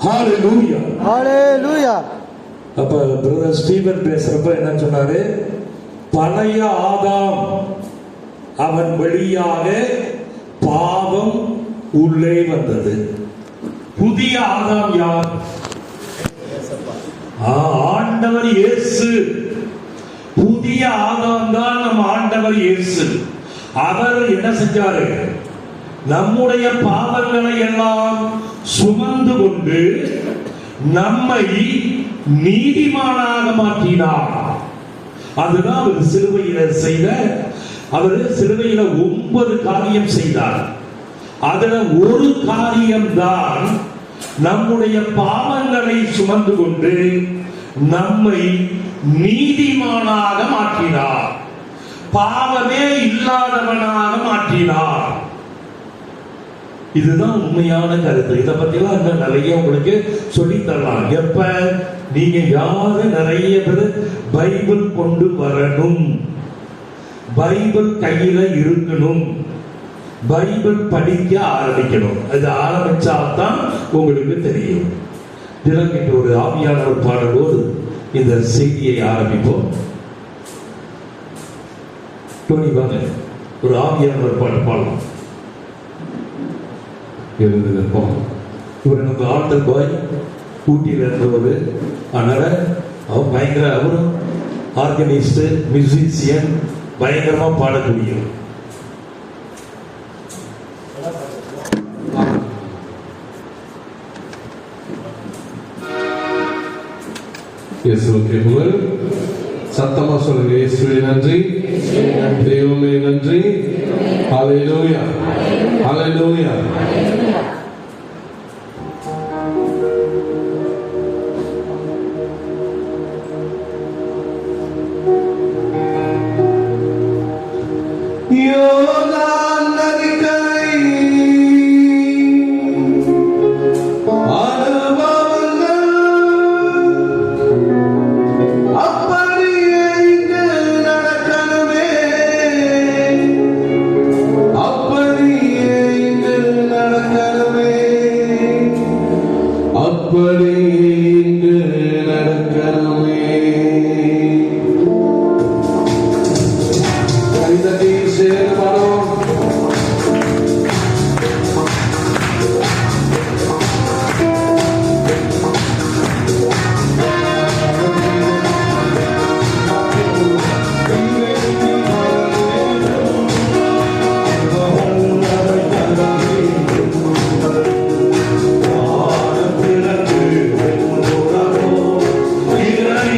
ஹalleluya ஹalleluya. அப்ப brother Steven பேசுறப்ப என்ன சொன்னாரு? பழைய ஆதாம் அவன் வழியாக பாவம் உள்ளே வந்தது. புதிய ஆதாம் யார்? ஆண்டவர் இயேசு. புதிய ஆதாம் தான் நம்ம ஆண்டவர் இயேசு. அவர் என்ன செஞ்சாரு? நம்முடைய பாவங்களை எல்லாம் சுமந்து கொண்டு நம்மை நீதிமானாக மாற்றினார். அதுதான் அவர் சிலுவையில செய்த. அவர் சிலுவையில 9 காரியம் செய்தார். அதுல ஒரு காரியம் தான் நம்முடைய பாவங்களை சுமந்து கொண்டு நம்மை நீதிமானாக மாற்றினார். பாவமே இல்லாதவனாக மாற்றினார். இதுதான் உண்மையான கருத்து. இதை பத்திலாம் இன்னும் நிறைய உங்களுக்கு சொல்லி தரலாம். எப்ப நீங்க யாரு நிறைய பேர் பைபிள் கொண்டு வரணும், பைபிள் கையில இருக்கணும், பைபிள் படிக்க ஆரம்பிக்கணும். அது ஆரம்பிச்சால்தான் உங்களுக்கு தெரியும். தினக்கிட்டு ஒரு ஆவியானவர் பாடலோடு இந்த செய்தியை ஆரம்பிப்போம். டோனி வாங்க, ஒரு ஆவியானவர் பாட்டு பாடலாம். எழுதுகிறோம். இவர் நமக்கு ஆல்டர் பாய் ஊட்டியில் இருந்தவர். அதனால அவர் பயங்கர, அவரும் ஆர்கனைஸ்டு மியூசிஷியன், பயங்கரமா பாடக்கூடிய. இயேசுவுக்கு புகழ். சத்தமா சொல்லுங்க, இயேசுவே நன்றி, தெய்வமே நன்றி. ஹalleluya, ஹalleluya. யோர்தான் நதிக்கரை அனுபவங்கள் அப்படியே இங்கு நடக்கணுமே, அப்படியே இங்கு நடக்கணுமே, அப்படியே இங்கு நடக்கணுமே. கைதட்டி சேர்ந்து பாடுவோம். இறை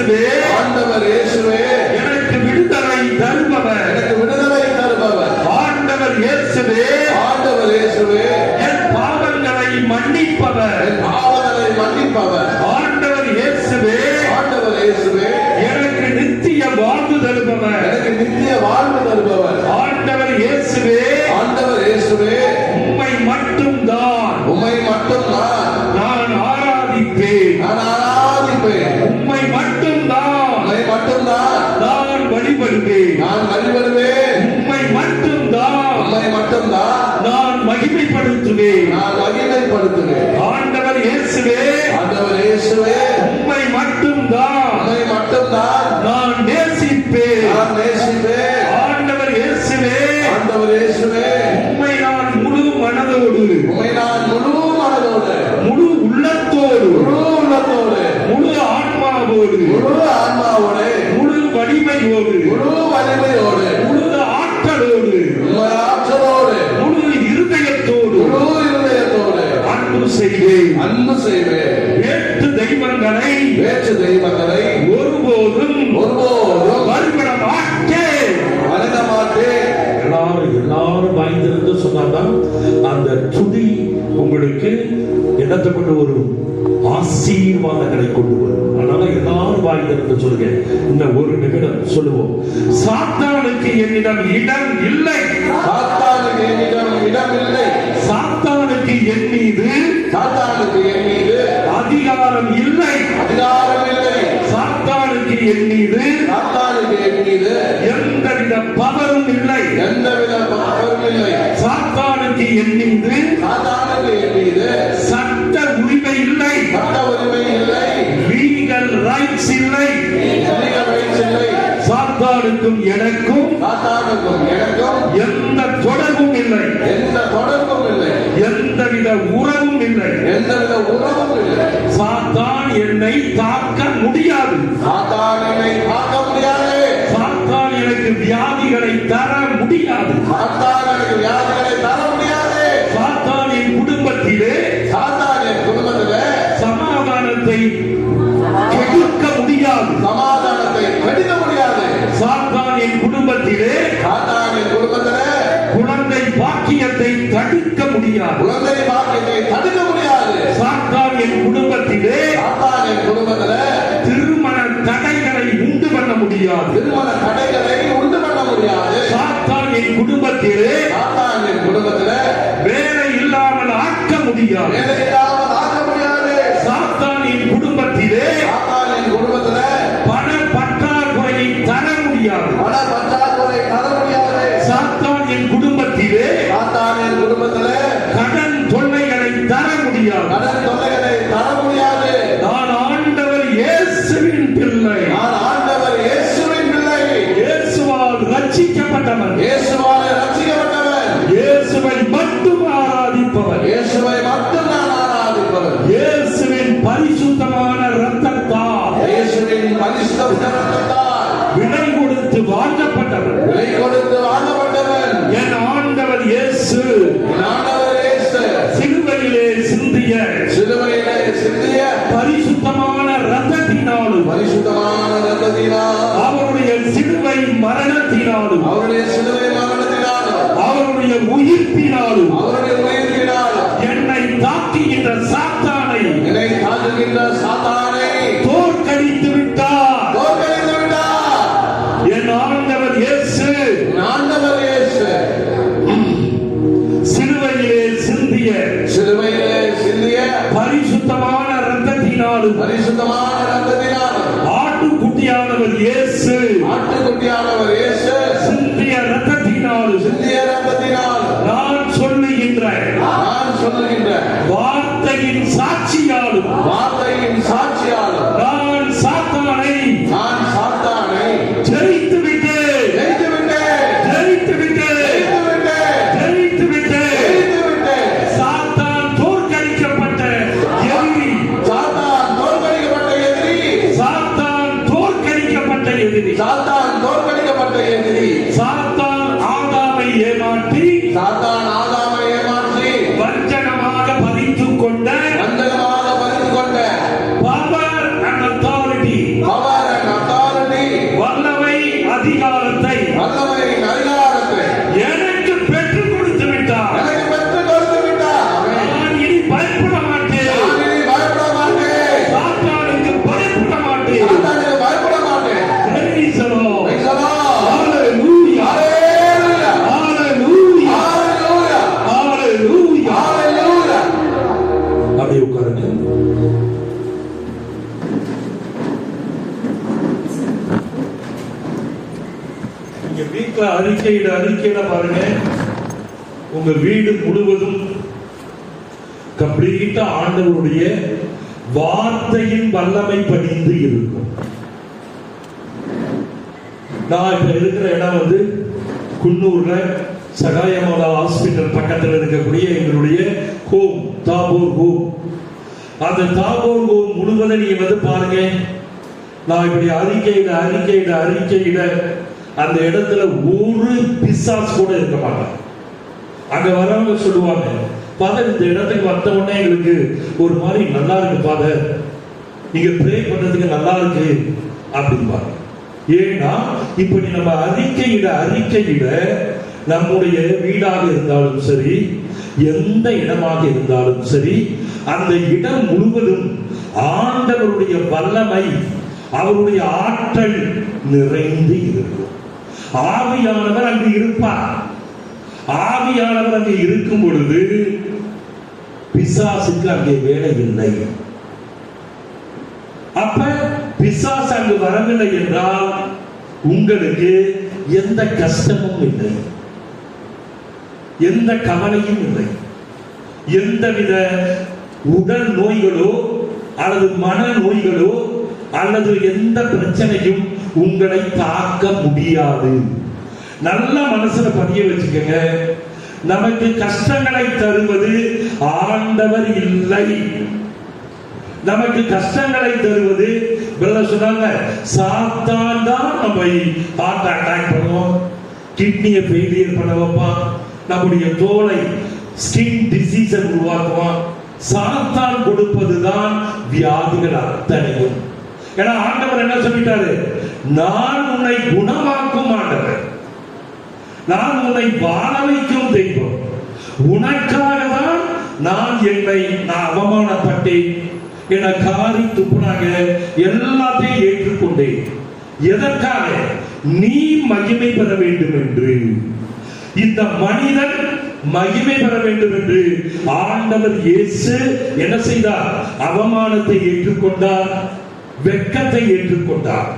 இயேசுவே, ஆண்டவர் இயேசுவே, எனக்கு விடுதலை தருபவர். எனக்கு விடுதலை தருபவர். ஆண்டவர் இயேசுவே, ஆண்டவர் இயேசுவே, என் பாவங்களை மன்னிப்பவர். என் பாவங்களை மன்னிப்பவர். ஆண்டவர் இயேசுவே, ஆண்டவர் இயேசுவே, எனக்கு நித்திய வாழ்வு தருபவர். எனக்கு நித்திய வாழ்வு தருபவர். ஆண்டவர் இயேசுவே, ஆண்டவர் இயேசுவே, உம்மை மட்டும்தான் உம்மை மட்டும் நான் ஆராதிப்பேன். நான் ஆராதிப்பேன். உம்மை மட்டும்தான் உம்மை மட்டும்தான் நான் வழிபடுவேன். நான் வழிபடுவேன். உம்மை மட்டும்தான் உம்மை மட்டும்தான் நான் மகிமைப்படுத்துவேன். நான் மகிமைப்படுத்துவேன். ஆண்டவர் இயேசுவே, ஆண்டவர் இயேசுவே, உம்மை மட்டும்தான் உம்மை மட்டும்தான் நான் நேசிப்பேன். நான் நேசிப்பேன். ஆண்டவர் இயேசுவே, ஆண்டவர் இயேசுவே, உம்மை நான் முழு மனதோடு, உம்மை நான் முழு மனதோடு, முழு உள்ளத்தோடு, முழு உள்ளத்தோடு, முழு ஆன்மாவோடு, முழு ஆன்மாவோடு, முழு வலிமையோடு, முழு வலிமையோடு, முழு ஆற்றலோடு, முழு ஆற்றலோடு, முழு இருதயத்தோடு முழு இருதயத்தோடு அன்பு செய்வேன். அன்பு செய்வேன். வேற்று தெய்வங்களை வேற்று தெய்வங்களை ஒருபோதும் ஒருபோதும் வழிபட மாட்டேன். வணங்க மாட்டேன். எல்லாரும் வாய்ந்திருந்து சொன்னாதான் அந்த துதி உங்களுக்கு என்னத்தை கொண்டு வரும்? ஆசீர்வாதங்களை கொண்டு வரும். அதனால எல்லாரும் வாய்ந்திருந்து சொல்லுங்க. இன்னும் ஒரு நிமிடம் சொல்லுவோம். சாத்தானுக்கு என்னிடம் இடம் இல்லை. சாத்தானுக்கு என்னிடம் இடம் இல்லை. சாத்தானுக்கு என் மீது சாத்தானுக்கு என் மீது அதிகாரம் இல்லை. அதிகாரம் இல்லை. சாத்தானுக்கு என் மீது சாத்தானுக்கு என் மீது எந்தவித பவரும் இல்லை. எந்தவித பவரும் இல்லை. சாத்தானுக்கு என் மீது சாத்தானுக்கு என் மீது சட்ட உரிமை இல்லை. சட்ட உரிமை இல்லை. லீகல் ரைட்ஸ் இல்லை. legal rights இல்லை. சாத்தானுக்கும் எனக்கும் சாத்தானுக்கும் எனக்கும் எந்த தொடர்பும் இல்லை. எந்த தொடர்பும் இல்லை. எந்தவித உறவும் இல்லை. எந்தவித உறவும் இல்லை. சாத்தான் என்னை தாக்க முடியாது. சாத்தான் என்னை பார்க்க முடியாது. சாத்தான் எனக்கு வியாதிகளை தர முடியாது. சாத்தான் எனக்கு வியாதிகளை தர முடியாது. சாத்தான் என் குடும்பத்திலே சாத்தான் என் குடும்பத்திலே சமாதானத்தை கெடுக்க முடியாது. சமாதானத்தை கெடுக்க முடியாது. சாத்தான் என் குடும்பத்திலே சாத்தான் என் குடும்பத்திலே குழந்தை பாக்கியத்தை தடுக்க முடியாது. குழந்தை பாக்கியத்தை தடுக்க முடியாது. சாத்தான் என் குடும்பத்திலே சாத்தான் என் குடும்பத்திலே திருமண தடைகளை உண்டு பண்ண முடியாது. திருமண தடைகளை உண்டு பண்ண முடியாது. சாத்தான் என் குடும்பத்திலே சாத்தான் என் குடும்பத்திலே வேலை இல்லாமல் ஆக்க முடியாது. வேலை இல்லாமல் ஆக்க முடியாது. சாத்தான் என் குடும்பத்திலே சாத்தான் என் குடும்பத்திலே பண பற்றாக்குறையை தர முடியாது. பண பற்றாக்குறை தர முடியாது. சாத்தான் என் குடும்பத்திலே சாத்தான் என் குடும்பத்திலே கடன் தொல்லைகளை தர முடியாது. கடன் தொல்லைகளை தர முடியாது. நான் ஆண்டவர் இயேசுவின் பிள்ளை. நான் ஆண்டவர் இயேசுவின் பிள்ளை. இயேசுவால் ரட்சிக்கப்பட்டவன். இயேசுவால் ரட்சிக்கப்பட்டவன். இயேசுவை மட்டும் ஆராதிப்பவர். இயேசுவை மட்டும் நான் ஆராதிப்பவன். இயேசுவின் பரிசுத்தமான இரத்தத்தால் இயேசுவின் பரிசுத்த இரத்தத்தால் விலை கொடுத்து வாங்கப்பட்டவர். விலை கொடுத்து வாங்கப்பட்டவன். என் ஆண்டவர் இயேசு என் ஆண்டவர் இயேசு சிலுவையிலே சிந்திய சிலுவையிலே சிந்திய பரிசுத்தமான இரத்தத்தினாலும் பரிசுத்தமான இரத்தத்தினால் அவருடைய சிலுவை மரணத்தினாலும் அவருடைய சிலுவை மரணத்தினாலும் அவருடைய உயிர்ப்பினாலும் அவருடைய உயிர்ப்பினாலும் என்னை தாக்குகின்ற சாத்தானை என்னை தாக்குகின்ற சாத்தானை தோற்கடித்து விட்டார். தோற்கடித்து விட்டார். என் ஆண்டவர் இயேசு என் ஆண்டவர் இயேசு சிலுவையிலே சிந்திய சிலுவையிலே சிந்திய பரிசுத்தமான இரத்தத்தினாலும் பரிசுத்தமான இரத்தத்தினாலும் ஆட்டுக்குட்டியானவர் இயேசு ஆட்டுக்குட்டியானவர் இயேசு சிந்திய இரத்தத்தினாலும் சிந்திய இரத்தத்தினாலும் நான் சொல்லுகின்ற நான் சொல்லுகின்ற வார்த்தையின் சாட்சியாலும் வார்த்தையின் சாட்சியாலும் நான் சாத்தானை நான் சாத்தானை ஜெயித்து விட்டேன். ஜெயித்து விட்டேன். ஜெயித்து விட்டேன். ஜெயித்து விட்டேன். ஜெயித்து விட்டேன். ஜெயித்து விட்டேன். சாத்தான் தோற்கடிக்கப்பட்ட எதிரி. சாத்தான் தோற்கடிக்கப்பட்ட எதிரி. சாத்தான் தோற்கடிக்கப்பட்ட எதிரி. சாத்தான் தோற்கடிக்கப்பட்ட எதிரி. சாத்தான் ஆதாமை ஏமாற்றி சாத்தான் ஆதாமை ஏமாற்றி வஞ்சகமாக பதித்துக் கொண்ட வஞ்சகமாக பறித்து கொண்ட பவர் அண்ட் அத்தாரிட்டி பவர் அதிகாரத்தை எனக்கு பெற்றுக் கொடுத்து விட்டார். நான் இனி பயப்பட மாட்டேன். சாத்தானுக்கு பயப்பட மாட்டேன். Praise the Lord. Hallelujah. Hallelujah. Hallelujah. அப்படியே உட்காருங்க. நீங்க வீட்டுல அறிக்கையிட பாருங்க, உங்க வீடு முழுவதும் கம்ப்ளீட்டா ஆண்டவருடைய வார்த்தையின் வல்லமை படிந்து இருக்கும். நான் இப்ப இருக்கிற இடம் வந்து குன்னூர்ல சகாயமாதா ஹாஸ்பிட்டல் பக்கத்தில் இருக்கக்கூடிய எங்களுடைய ஹோம், தாபோர் ஹோம். அந்த தாபோர் ஹோம் முழுவதும் நீங்க வந்து பாருங்க, நான் இப்படி அறிக்கையிட அந்த இடத்துல ஒரு பிசாசு கூட இருக்க மாட்டாங்க. அங்க வரவங்க சொல்லுவாங்க, ஃபாதர் இந்த இடத்துக்கு வந்த உடனே எங்களுக்கு ஒரு மாதிரி நல்லா இருக்கு ஃபாதர், நீங்க ப்ரே பண்றதுக்கு நல்லா இருக்கு அப்படின்பாங்க. ஏன்னா இப்படி நம்ம அறிக்கையிட நம்முடைய வீடாக இருந்தாலும் சரி, எந்த இடமாக இருந்தாலும் சரி, அந்த இடம் முழுவதும் ஆண்டவருடைய வல்லமை, அவருடைய ஆற்றல் நிறைந்து இருக்கும். ஆவியானவர் அங்கு இருப்பார். ஆவியானவர் அங்கு இருக்கும் பொழுது பிசாசுக்கு அங்கே வேலை இல்லை. அப்ப பிசாசு அங்கு வரவில்லை என்றால் உங்களுக்கு எந்த கஷ்டமும் இல்லை, எந்த கவலையும் இல்லை, எந்தவித உடல் நோய்களோ அல்லது மன நோய்களோ அல்லது எந்த பிரச்சனையும் உங்களை தாக்க முடியாது. நல்ல மனசுல பதிய வச்சுக்கங்க, நமக்கு கஷ்டங்களை தருவது ஆண்டவர் இல்லை. நமக்கு கஷ்டங்களை தருவது சொன்னாங்க, சாத்தான் தான் நம்ம ஹார்ட் அட்டாக் பண்ணுவோம், கிட்னியை ஃபெயிலியர் பண்ண வைப்பான், நம்முடைய தோலை ஸ்கின் டிசீஸை உருவாக்குவான். சாத்தான் கொடுப்பதுதான் வியாதிகள் அத்தனையும். ஏன்னா ஆண்டவர் என்ன சொல்லிட்டாரு, நான் உன்னை குணமாக்கும் ஆண்டவர், நான் உன்னை வாழ வைக்கும் தெய்வம், உனக்காக தான் நான் அவமானப்பட்டேன், என காரி துப்புனாங்க, எல்லாத்தையும் ஏற்றுக்கொண்டேன். எதற்காக? நீ மகிமை பெற வேண்டும் என்று, இந்த மனிதன் மகிமை பெற வேண்டும் என்று ஆண்டவர் இயேசு என்ன செய்தார்? அவமானத்தை ஏற்றுக்கொண்டார், வெட்கத்தை ஏற்றுக்கொண்டார்.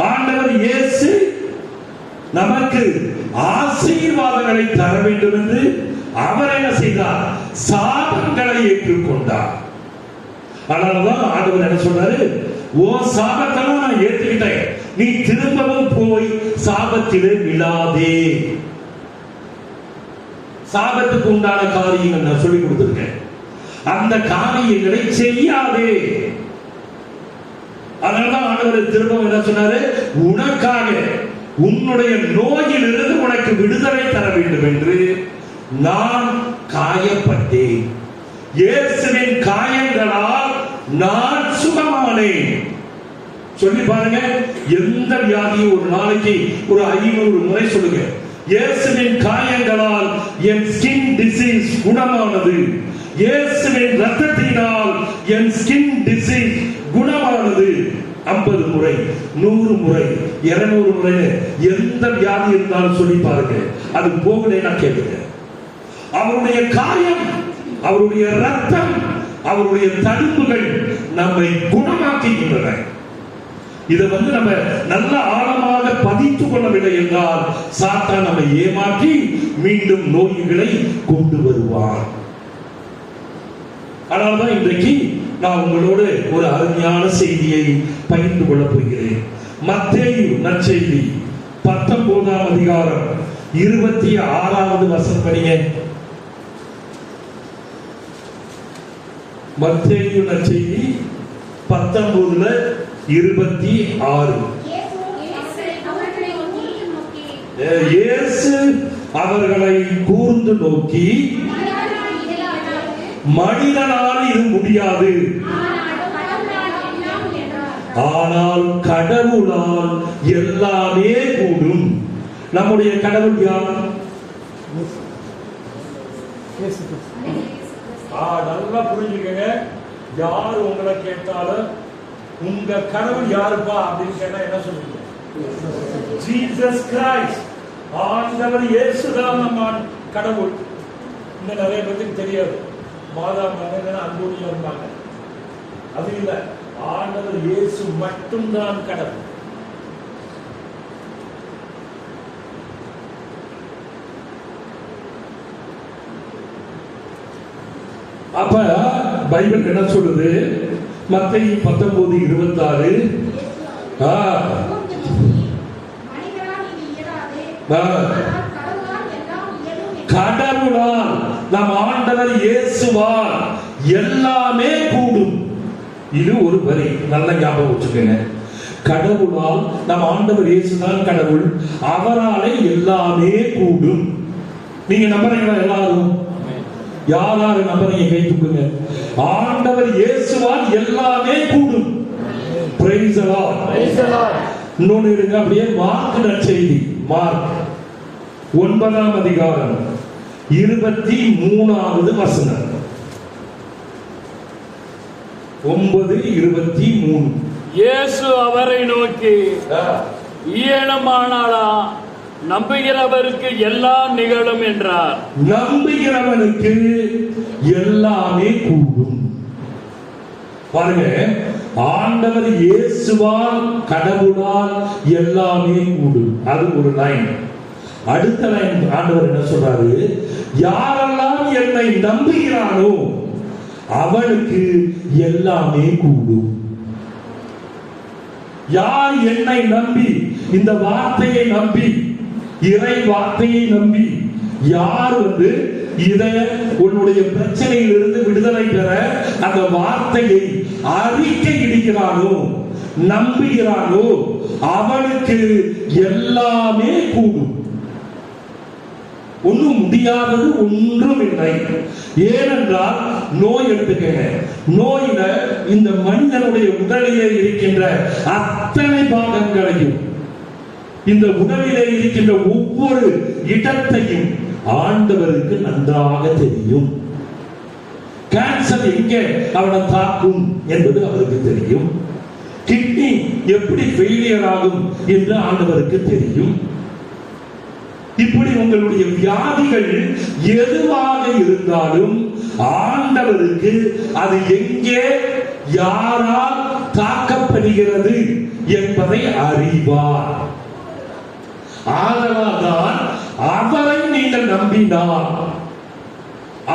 ஆண்டவர் இயேசு நமக்கு ஆசீர்வாதங்களை தர வேண்டும் என்று அவர் என்ன செய்தார்? சாபங்களை ஏற்றுக்கொண்டார். அதனாலதான் ஆண்டவர் என்ன சொல்றாரு, ஓ சாபத்தெல்லாம் நான் ஏற்றுக்கிட்டேன், நீ திரும்பவும் போய் சாபத்திலே விழாதே. சாபத்துக்கு உண்டான காரியங்கள் நான் சொல்லி கொடுத்திருக்கேன், அந்த காரியங்களை செய்யாதே. அதனாலதான் ஆண்டவர் திரும்பவும் என்ன சொன்னாரு, உனக்காக உன்னுடைய நோயிலிருந்து உனக்கு விடுதலை தர வேண்டும் என்று நான் காயப்பட்டேன், இயேசுவின் காயங்களால் நான் சுகமானேன். சொல்லி பாருங்க, எந்த வியாதியும் ஒரு நாளைக்கு ஒரு 500 முறை சொல்லுங்க, இயேசுவின் காயங்களால் என் ஸ்கின் டிசீஸ் குணமானது, இயேசுவின் இரத்தத்தினால் என் ஸ்கின் டிசீஸ் குணமானது. 50 முறை, 100 முறை, 200 முறை, எந்த வியாதி இருந்தாலும் சொல்லி பாருங்க, அது போகலைன்னா கேளுங்க. அவருடைய காயம், அவருடைய ரத்தம், அவருடைய தடுப்புகள் நம்மை குணமாக்குகின்றன. இதை நம்ம நல்ல ஆழமாக பதித்துக் கொள்ளவில்லை என்றால் சாத்தான் நம்மை ஏமாற்றி மீண்டும் நோய்களை கொண்டு வருவார். அதனால்தான் இன்றைக்கு நான் உங்களோடு ஒரு அருமையான செய்தியை பகிர்ந்து கொள்ளப் போகிறேன். மத்தேயு நற்செய்தி 19ஆம் அதிகாரம் 26வது வசனம் படிங்க. மத்தேயு நற்செய்தி 19:26. இயேசு அவர்களை கூர்ந்து நோக்கி, மனிதனால் இது முடியாது, ஆனால் கடவுளால் எல்லாமே கூடும். நம்முடைய கடவுள் யார்? நல்லா புரிஞ்சுக்கங்க. யார் உங்களை கேட்டாலும் உங்க கடவுள் யாருப்பா அப்படின்னு கேட்டா என்ன சொல்லுங்க? ஜீசஸ் கிரைஸ்ட், ஆண்டவர் இயேசுதான் நம்ம கடவுள். இன்னும் நிறைய பேருக்கு தெரியாது. மாதா மகன் அன்போடு இருந்தாங்க. அது இல்ல, ஆண்டவர் இயேசு மட்டும்தான் கடவுள். அப்ப பைபிள் என்ன சொல்லுது? மத்தேயு 19:26 கடவுளால் நம் ஆண்டவர் இயேசுவால் எல்லாமே கூடும். இது ஒரு வரி, நல்ல ஞாபகம் வச்சுக்கோங்க. கடவுளால் நம் ஆண்டவர் இயேசுதான் கடவுள், அவராலே எல்லாமே கூடும். நீங்க நம்புறீங்களா? எல்லாரும் யாராரு நம்புறீங்க? கை தூக்குங்க. ஆண்டவர் இயேசுவால் எல்லாமே கூடும். Praise the Lord. Praise the Lord. இன்னொன்னு இருங்க, அப்படியே மார்க் நற்செய்தி, மார்க் 9ஆம் அதிகாரம் 23வது வசனம். 9:23. இயேசு அவரை நோக்கி, இயலுமானாலா நம்புகிறவருக்கு எல்லாம் நிகழும் என்றார். நம்புகிறவனுக்கு எல்லாமே கூடும். பாருங்க, ஆண்டவர் இயேசுவால் கடவுளால் எல்லாமே கூடும். அது ஒரு லைன். அடுத்த லைன் ஆண்டவர் என்ன சொல்றாரு? யாரெல்லாம் என்னை நம்புகிறானோ அவனுக்கு எல்லாமே கூடும். யார் என்னை நம்பி, இந்த வார்த்தையை நம்பி, இறை வார்த்தையை நம்பி, யார் இதை உன்னுடைய பிரச்சனையிலிருந்து விடுதலை பெற அந்த வார்த்தையை அறிக்கை இடுகிறானோ, நம்புகிறானோ அவனுக்கு எல்லாமே கூடும். ஒன்றும் முடியாதது ஒன்றும் இல்லை. ஏனென்றால் நோய் எடுத்துக்கங்க. நோயில இந்த மனிதனுடைய உடலிலே இருக்கின்ற அத்தனை பாகங்களையும், இந்த உடலிலே இருக்கின்ற ஒவ்வொரு இடத்தையும் ஆண்டவருக்கு நன்றாக தெரியும். கேன்சர் எங்கே அவனை தாக்கும் என்பது அவருக்கு தெரியும். கிட்னி எப்படி ஃபெயிலியர் ஆகும் என்று ஆண்டவருக்கு தெரியும். இப்படி உங்களுடைய வியாதிகள் எதுவாக இருந்தாலும் ஆண்டவருக்கு அது எங்கே யாரால் தாக்கப்படுகிறது என்பதை அறிவார். ஆதலால்தான் அவரை நீங்கள் நம்பினால்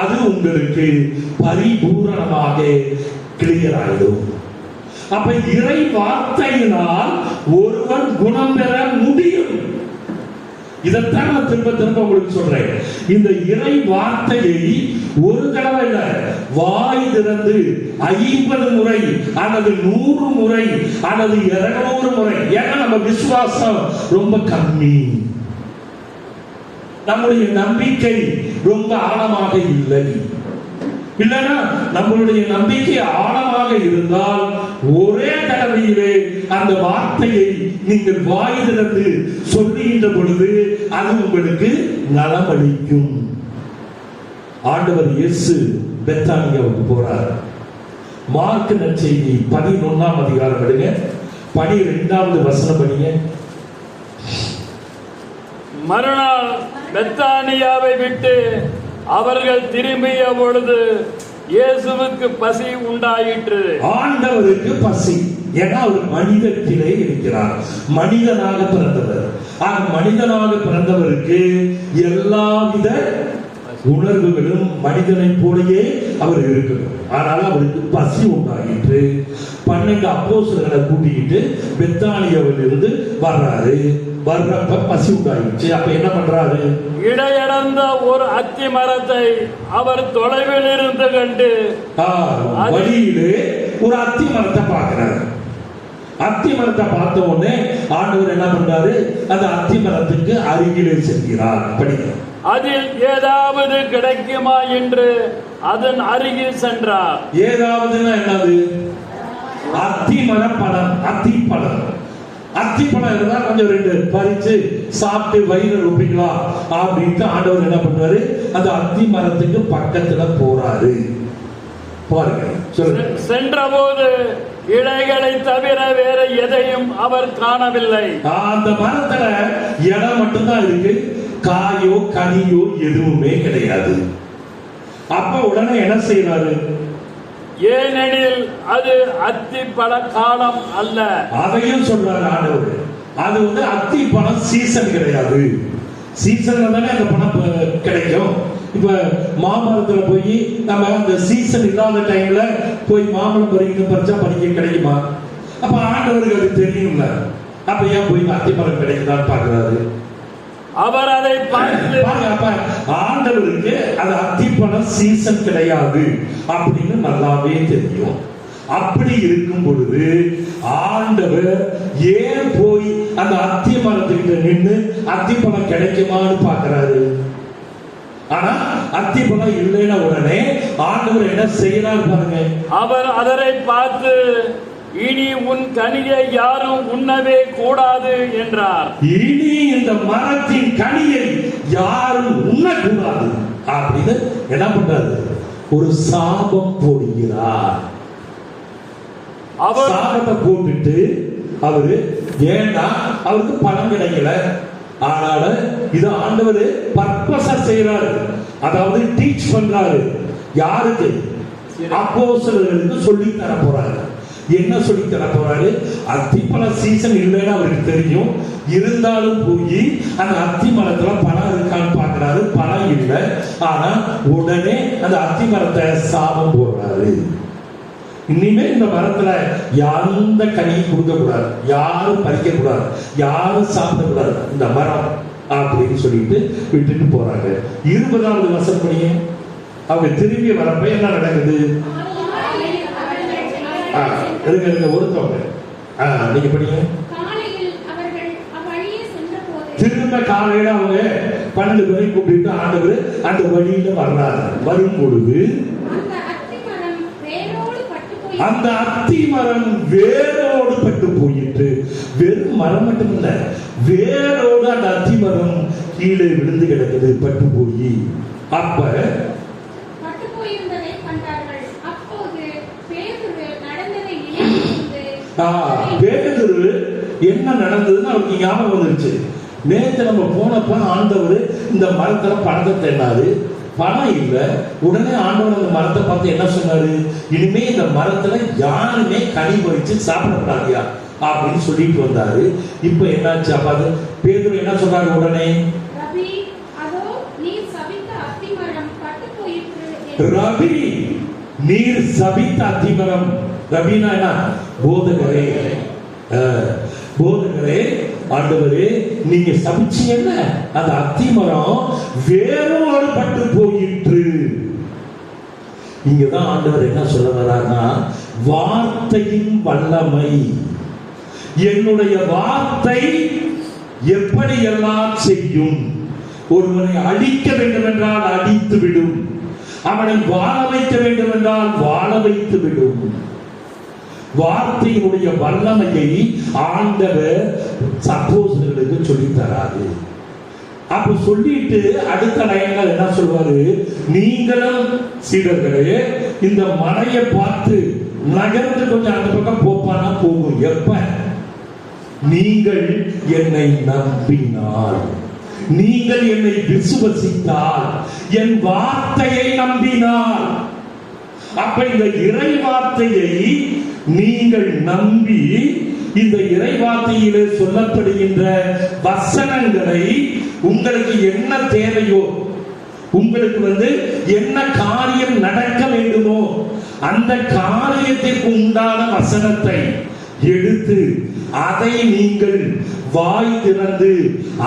அது உங்களுக்கு பரிபூரணமாக கிளியர் ஆயிடும். அப்ப இறை வார்த்தையினால் ஒருவன் குணம் பெற முடியும். இதைத்தான் நான் திரும்ப திரும்ப உங்களுக்கு சொல்றேன். இந்த இறை வார்த்தையை ஒரு தடவை இல்ல, வாய் திறந்து 50 முறை அல்லது 100 முறை அல்லது 200 முறை. ஏன்னா நம்ம விசுவாசம் ரொம்ப கம்மி, நம்முடைய நம்பிக்கை ரொம்ப ஆழமாக இல்லை. இல்லைன்னா நம்மளுடைய நம்பிக்கை ஆழமாக இருந்தால் ஒரே தடவையிலே அந்த வார்த்தையை நீங்கள் வாய் திறந்து சொல்லுகின்ற பொழுது அது உங்களுக்கு நலமளிக்கும். ஆண்டவர் இயேசு பெத்தானியாவுக்கு போறார். மார்க் நற்செய்தி 11ஆம் அதிகாரம் எடுங்க, 12வது வசனம் படிங்க. மறுநாள் பெத்தானியாவை விட்டு அவர்கள் திரும்பிய பொழுது இயேசுவுக்கு பசி உண்டாயிற்று. ஆண்டவருக்கு பசி. ஏன்னா அவர் மனிதத்திலே இருக்கிறார், மனிதனாக பிறந்தவர். மனிதனாக பிறந்தவருக்கு எல்லாவித உணர்வுகளும் மனிதனை போலயே அவர் இருக்கணும். ஆனால் அவருக்கு பசி உண்டாயிற்று. 12 அப்போஸ்தலர்களை கூட்டிக்கிட்டு பெத்தானியாவில் இருந்து வர்றாரு. வர்றப்ப பசி உண்டாயிடுச்சு. அப்ப என்ன பண்றாரு? இடையடந்த ஒரு அத்தி மரத்தை அவர் தொலைவில் இருந்து கண்டு வழியிலே ஒரு அத்தி மரத்தை பார்க்கிறாரு. அத்தி மரத்தை பார்த்த உடனே ஆண்டவர் என்ன பண்றாரு? அந்த அத்தி மரத்துக்கு அருகிலே செல்கிறார். படிக்கிறார். அதில் ஏதாவது கிடைக்குமா என்று அதன் அருகில் சென்றார். ஏதாவதுன்னா என்னது? அத்திமர பழம், அத்திப்பழம். அத்திப்பழம் இருந்தா கொஞ்சம் 2 பறிச்சு சாப்பிட்டு வயிறு ரொப்பிக்கலாம் அப்படின்ட்டு ஆண்டவர் என்ன பண்றாரு, அந்த அத்தி மரத்துக்கு பக்கத்துல போறாரு. பாருங்க, சொல்லுங்க. சென்றபோது இலைகளை தவிர வேற எதையும் அவர் காணவில்லை. அந்த மரத்துல இலை மட்டும்தான் இருக்கு, காயோ கனியோ எதுவுமே கிடையாது. அப்ப உடனே என்ன செய்யறாரு, ஏனெனில் அது அத்தி பழ காலம் அல்ல. அதையும் சொல்றாரு ஆண்டவர். அது அத்தி பழம் சீசன் கிடையாது. சீசன்ல தானே அந்த பழம் கிடைக்கும். இப்ப மாமரத்துல போய் நம்ம அந்த சீசன் இல்லாத டைம்ல போய் மாம்பழம் பறிச்சா பறிக்க கிடைக்குமா? அப்ப ஆண்டவருக்கு அது தெரியும்ல. அப்ப ஏன் போய் அத்தி பழம் கிடைக்குதான்னு பாக்குறாரு. அவர் அதை பார்த்து ஆண்டவருக்கு அது அத்திப்பழம் சீசன் கிடையாது அப்படின்னு நல்லாவே தெரியும். அப்படி இருக்கும் பொழுது ஆண்டவர் ஏன் போய் அந்த அத்தி மரத்துக்கிட்ட நின்று அத்திப்பழம் கிடைக்குமான்னு பாக்குறாரு. ஆனா அத்திப்பழம் இல்லைன்னா உடனே ஆண்டவர் என்ன செய்யறாரு பாருங்க. அவர் அதரை பார்த்து, இனி உன் கனியை யாரும் உண்ணவே கூடாது என்றார். இனி இந்த மரத்தின் கனியை யாரும் உண்ணக்கூடாது அப்படின்னு என்ன பண்றாரு, ஒரு சாபம் போடுகிறார். சாபத்தை போட்டுட்டு அவரு ஏன்னா அவருக்கு பணம் கிடைக்கல, ஆனால இது ஆண்டவர் பர்பஸா செய்யறாரு. அதாவது டீச் பண்றாரு. யாருக்கு? அப்போஸ்தலர்களுக்கு சொல்லி தர போறாரு. என்ன சொல்லி தர போறாரு? அத்திப்பழ சீசன் இல்லைன்னு அவருக்கு தெரியும். இருந்தாலும் போய் அந்த அத்தி மரத்துல பழம் இருக்கான்னு பாக்குறாரு. பழம் இல்லை. ஆனா உடனே அந்த அத்தி மரத்தை சாபம் போடுறாரு. இனிமே இந்த மரத்துல எந்த கனியும் கொடுக்க கூடாது, யாரும் பறிக்க கூடாது, யாரும் சாப்பிட கூடாது இந்த மரம் அப்படின்னு சொல்லிட்டு விட்டுட்டு போறாங்க. 20வது வசனம் படிங்க. அவங்க திரும்பி வரப்ப என்ன நடக்குது? ஒருத்தவங்க நீங்க படிங்க. திரும்ப காலையில அவங்க 12 பேரை கூப்பிட்டு ஆண்டவர் அந்த வழியில வர்றாரு. வரும் பொழுது அந்த அத்தி மரம் வேரோடு பட்டு போயிட்டு, வெறும் மரம் மட்டும் இல்ல, வேரோடு அந்த அத்தி மரம் கீழே விழுந்து கிடக்குது, பட்டு போய். அப்ப பேதுரு என்ன நடந்ததுன்னு அவருக்கு ஞாபகம் வந்துருச்சு. நேற்று நம்ம போனப்ப ஆண்டவர் இந்த மரத்துல பழத்தை தென்னாரு, பணம் இல்லை. உடனே ஆண்டவர் அந்த மரத்தை பார்த்து என்ன சொன்னாரு? இனிமே இந்த மரத்துல யாருமே கனி பறிச்சு சாப்பிடக்கூடாதியா அப்படின்னு சொல்லிட்டு வந்தாரு. இப்ப என்னாச்சு? அப்ப அது பேதுரு என்ன சொல்றாரு? உடனே ரபி நீர் சபித்த அத்திமரம். ரபினா என்ன? போதகரே. போதகரே, ஆண்டவரே நீங்க சபிச்சீங்கல்ல, அந்த அத்திமரம் வேரோடு பட்டு போயிற்று. இங்கதான் ஆண்டவர் என்ன சொல்ல வர்றாருன்னா, வார்த்தையின் வல்லமை, என்னுடைய வார்த்தை எப்படியெல்லாம் செய்யும். ஒருவனை அடிக்க வேண்டும் என்றால் அடித்து விடும், அவனை வாழ வைக்க வேண்டும் என்றால் வாழ வைத்து விடும். வார்த்தையினுடைய வல்லமையை ஆண்டவர் அப்போஸ்தலர்களுக்கு சொல்லி தராரு. அப்ப சொல்லிட்டு அடுத்த லைன்கள் என்ன சொல்வாரு? நீங்களும் சீடர்களே இந்த மலையை பார்த்து நகர்ந்து கொஞ்சம் அந்த பக்கம் போப்பானா போகும். எப்ப நீங்கள் என்னை நம்பினால், நீங்கள் என்னை விசுவசித்தால், என் வார்த்தையை நம்பினால், அப்ப இந்த இறை வார்த்தையை நீங்கள் நம்பி இந்த இறை வார்த்தையிலே சொல்லப்படுகின்ற வசனங்களை உங்களுக்கு என்ன தேவையோ, உங்களுக்கு என்ன காரியம் நடக்க வேண்டுமோ அந்த காரியத்திற்கு உண்டான வசனத்தை எடுத்து அதை நீங்கள் வாய் திறந்து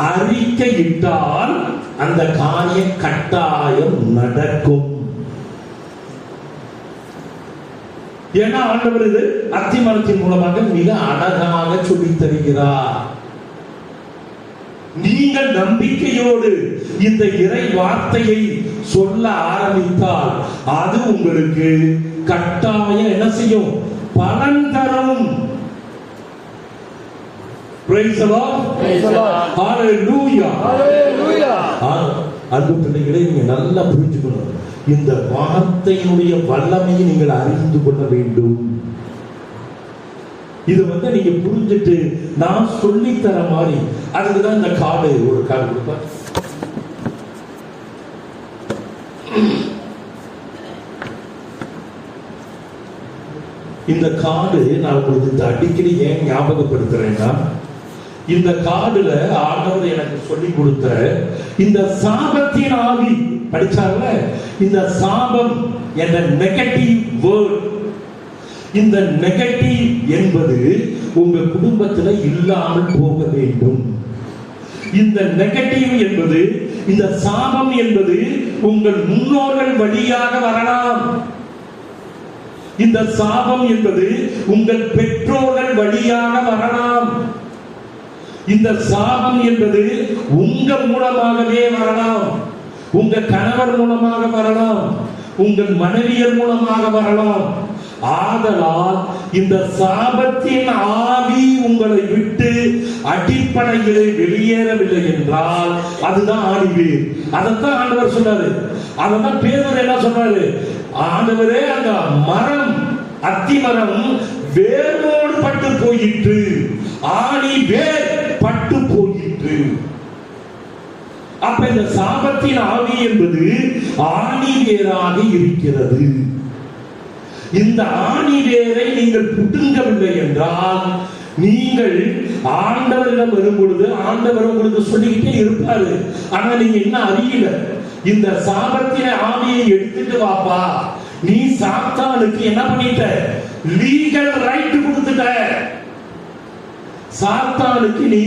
அறிக்கையிட்டால் அந்த காரியம் கட்டாயம் நடக்கும். ஏன்னா ஆண்டவர் இது அத்திமரத்தின் மூலமாக மிக அழகாக சொல்லி தருகிறார். நீங்கள் நம்பிக்கையோடு இந்த இறை வார்த்தையை சொல்ல ஆரம்பித்தால் அது உங்களுக்கு கட்டாயம் என்ன செய்யும்? பலன் தரும். Praise the Lord. Praise the Lord. Hallelujah. Hallelujah. அன்பு பிள்ளைகளை நீங்க நல்லா புரிஞ்சுக்கணும். இந்த வார்த்தையினுடைய வல்லமையை நீங்கள் அறிந்து கொள்ள வேண்டும். இதை நீங்க புரிஞ்சுட்டு நான் சொல்லித்தர மாதிரி அதுக்குதான் இந்த கார்டு, ஒரு கார்டு கொடுப்பேன். இந்த கார்டு நான் உங்களுக்கு அடிக்கடி ஏன் ஞாபகப்படுத்துறேன்னா, இந்த கார்டுல ஆண்டவர் எனக்கு சொல்லி கொடுத்த இந்த சாபத்தின் ஆவி படிச்சாங்கல்ல, இந்த சாபம் என்ற நெகட்டிவ் வேர்ட், இந்த நெகட்டிவ் என்பது உங்க குடும்பத்தில் இல்லாமல் போக வேண்டும். இந்த நெகட்டிவ் என்பது, இந்த சாபம் என்பது உங்கள் முன்னோர்கள் வழியாக வரலாம். இந்த சாபம் என்பது உங்கள் பெற்றோர்கள் வழியாக வரலாம். இந்த சாபம் என்பது உங்க மூலமாகவே வரலாம். உங்க கணவர் மூலமாக வரலாம், உங்கள் மனைவியர் மூலமாக வரலாம். ஆதலால் இந்த சாபத்தின் ஆவி உங்களை விட்டு அடிப்படையிலே வெளியேறவில்லை என்றால் அதுதான் ஆணிவேர். அதைத்தான் ஆண்டவர் சொன்னாரு. அதான் பேதுரு என்ன சொன்னாரு, ஆண்டவரே அந்த மரம், அத்தி மரம் வேரோடு பட்டு போயிற்று, ஆணி வேர் பட்டு போயிற்று. அப்ப இந்த சாபத்தின் ஆவி என்பது ஆணி வேராக இருக்கிறது. இந்த ஆணி வேரை நீங்கள் புடுங்கவில்லை என்றால் நீங்கள் ஆண்டவரிடம் வரும் பொழுது ஆண்டவர் உங்களுக்கு சொல்லிக்கிட்டே இருப்பாரு. ஆனா நீங்க என்ன அறியல. இந்த சாபத்தின் ஆவியை எடுத்துட்டு வாப்பா, நீ சாத்தானுக்கு என்ன பண்ணிட்ட, லீகல் ரைட் கொடுத்துட்ட. சாத்தானுக்கு நீ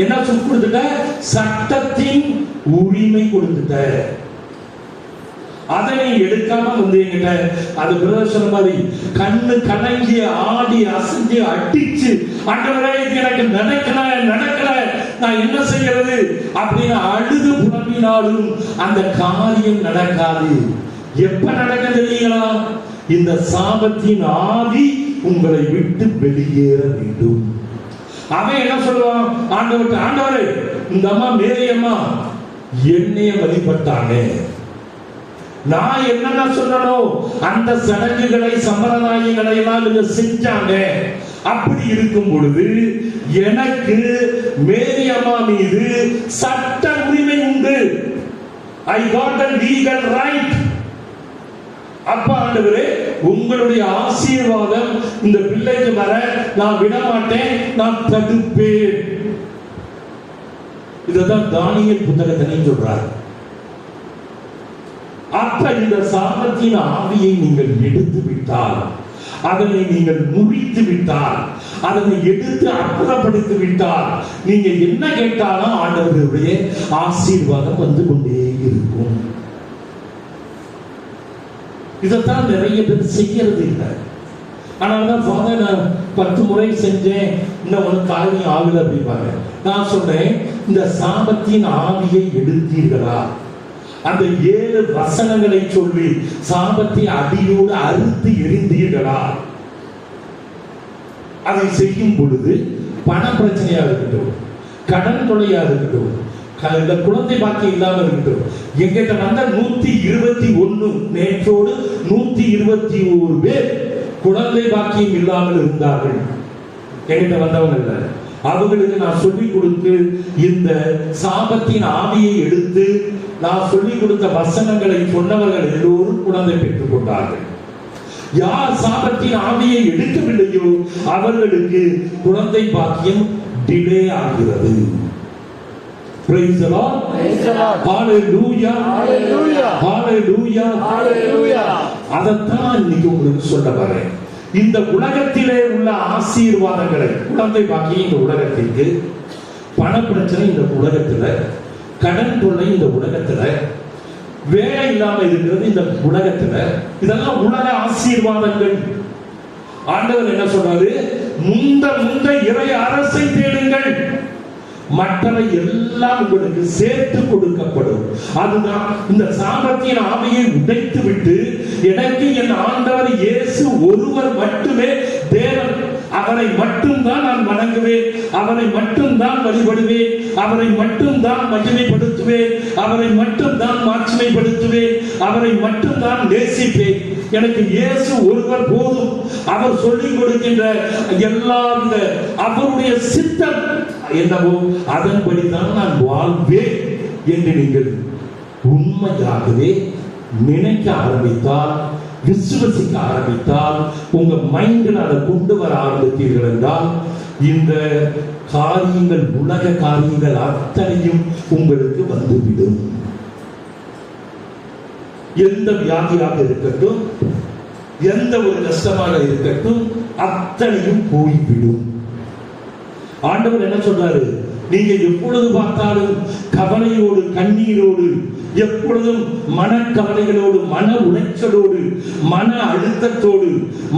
என்ன கொடுத்துட்ட, சட்டத்தின் உரிமை கொடுத்துட்ட. அதை நீ எடுக்காம என்கிட்ட அது பிரதர்சனம் மாதிரி கண்ணு கலங்கி ஆடி அசைஞ்சு அடிச்சு, ஆண்டவரே இது எனக்கு நடக்கல நான் என்ன செய்யறது அப்படின்னு அழுது புலம்பினாலும் அந்த காரியம் நடக்காது. எப்ப நடக்குது இல்லைங்களா, இந்த சாபத்தின் ஆவி உங்களை விட்டு வெளியேற வேண்டும். அவன் என்ன சொல்லுவான் ஆண்டவர்கிட்ட, ஆண்டவரே இந்த அம்மா மேரி அம்மா என்னைய வழிபட்டாங்க, நான் என்னென்ன சொல்லணும் அந்த சடங்குகளை சம்பிரதாயங்களை எல்லாம் செஞ்சாங்க. அப்படி இருக்கும் பொழுது எனக்கு மேரி அம்மா மீது சட்ட உரிமை உண்டு. I got a legal right. அப்ப ஆண்டவரே உங்களுடைய ஆசீர்வாதம் இந்த பிள்ளைக்கு வர நான் விட மாட்டேன், நான் தடுப்பேன். இதுதான் தானியேல் புத்தகத்தை சொல்றார். அப்ப இந்த சாபத்தின் ஆவியை நீங்கள் எடுத்து விட்டால், அதனை நீங்கள் முறித்து விட்டால், அதனை எடுத்து அப்புறப்படுத்தி விட்டால், நீங்க என்ன கேட்டாலும் ஆண்டவருடைய ஆசீர்வாதம் வந்து கொண்டே இருக்கும். இதைத்தான் நிறைய பேர் செய்யறது இல்லை. ஆனால்தான் ஃபாதர் நான் 10 முறை செஞ்சேன், இன்னும் ஒரு காரியம் ஆகல அப்படிப்பாங்க. நான் சொல்றேன், இந்த சாபத்தின் ஆவியை எடுத்தீர்களா? அந்த 7 வசனங்களை சொல்லி சாபத்தை அடியோடு அறுத்து எரிந்தீர்களா? அதை செய்யும் பொழுது பண பிரச்சனையா இருக்கட்டும், கடன் தொல்லையா இருக்கட்டும், குழந்தை பாக்கியம் இல்லாம இருக்கட்டும். எங்கிட்ட வந்த 121 நேற்றோடு 121 பேர் குழந்தை பாக்கியம் இல்லாமல் இருந்தார்கள். எங்கிட்ட வந்தவங்க அவங்களுக்கு நான் சொல்லிக் கொடுத்து இந்த சாபத்தின் ஆவியை எடுத்து நான் சொல்லிக் கொடுத்த வசனங்களை சொன்னவர்கள் எல்லோரும் குழந்தை பெற்றுக் கொண்டார்கள். யார் சாபத்தின் ஆவியை எடுக்கவில்லையோ அவர்களுக்கு குழந்தை பாக்கியம் டிலே ஆகிறது. Praise the Lord. Praise the Lord. Hallelujah. Hallelujah. Hallelujah. Hallelujah. அதைத்தான் இன்னைக்கு உங்களுக்கு சொல்ல வரேன். இந்த உலகத்திலே உள்ள ஆசீர்வாதங்களை, குழந்தை பாக்கியம் இந்த உலகத்திற்கு, பண பிரச்சனை இந்த உலகத்துல, கடன் தொல்லை இந்த உலகத்துல, வேலை இல்லாம இருக்கிறது இந்த உலகத்துல, இதெல்லாம் உலக ஆசீர்வாதங்கள். ஆண்டவர் என்ன சொல்றாரு, முந்த இறை அரசை தேடுங்கள், மற்றவை எல்லாம் உங்களுக்கு சேர்த்து கொடுக்கப்படும். அதுதான் இந்த சாபத்தின் ஆவியை உடைத்து விட்டு எனக்கு என் ஆண்டவர் இயேசு ஒருவர் மட்டுமே தேவன், அவரை மட்டும்தான் நான் வணங்குவேன், அவரை மட்டும்தான் வழிபடுவேன், அவரை மட்டும்தான் மகிமைப்படுத்துவேன், அவரை மட்டும்தான் மாட்சிமைப்படுத்துவேன், அவரை மட்டும்தான் நேசிப்பேன், எனக்கு இயேசு ஒருவர் போதும், அவர் சொல்லிக் கொடுக்கின்ற எல்லாவித அவருடைய சித்தம் என்னவோ அதன்படிதான் நான் வாழ்வேன் என்று நீங்கள் உண்மையாகவே நினைக்க ஆரம்பித்தால், விசுவசிக்க ஆரம்பித்தால், உங்க மைண்டில் அதை கொண்டு வர ஆரம்பித்தீர்கள் என்றால் இந்த காரியங்கள், உலக காரியங்கள் அத்தனையும் உங்களுக்கு வந்துவிடும். எந்த வியாதியாக இருக்கட்டும், எந்த ஒரு கஷ்டமாக இருக்கட்டும், அத்தனையும் போய்விடும். ஆண்டவர் என்ன சொல்றாரு? நீங்க எப்பொழுது பார்த்தாலும் கவலையோடு, கண்ணீரோடு, எப்பொழுதும் மனக்கவலைகளோடு, மன உளைச்சலோடு, மன அழுத்தத்தோடு,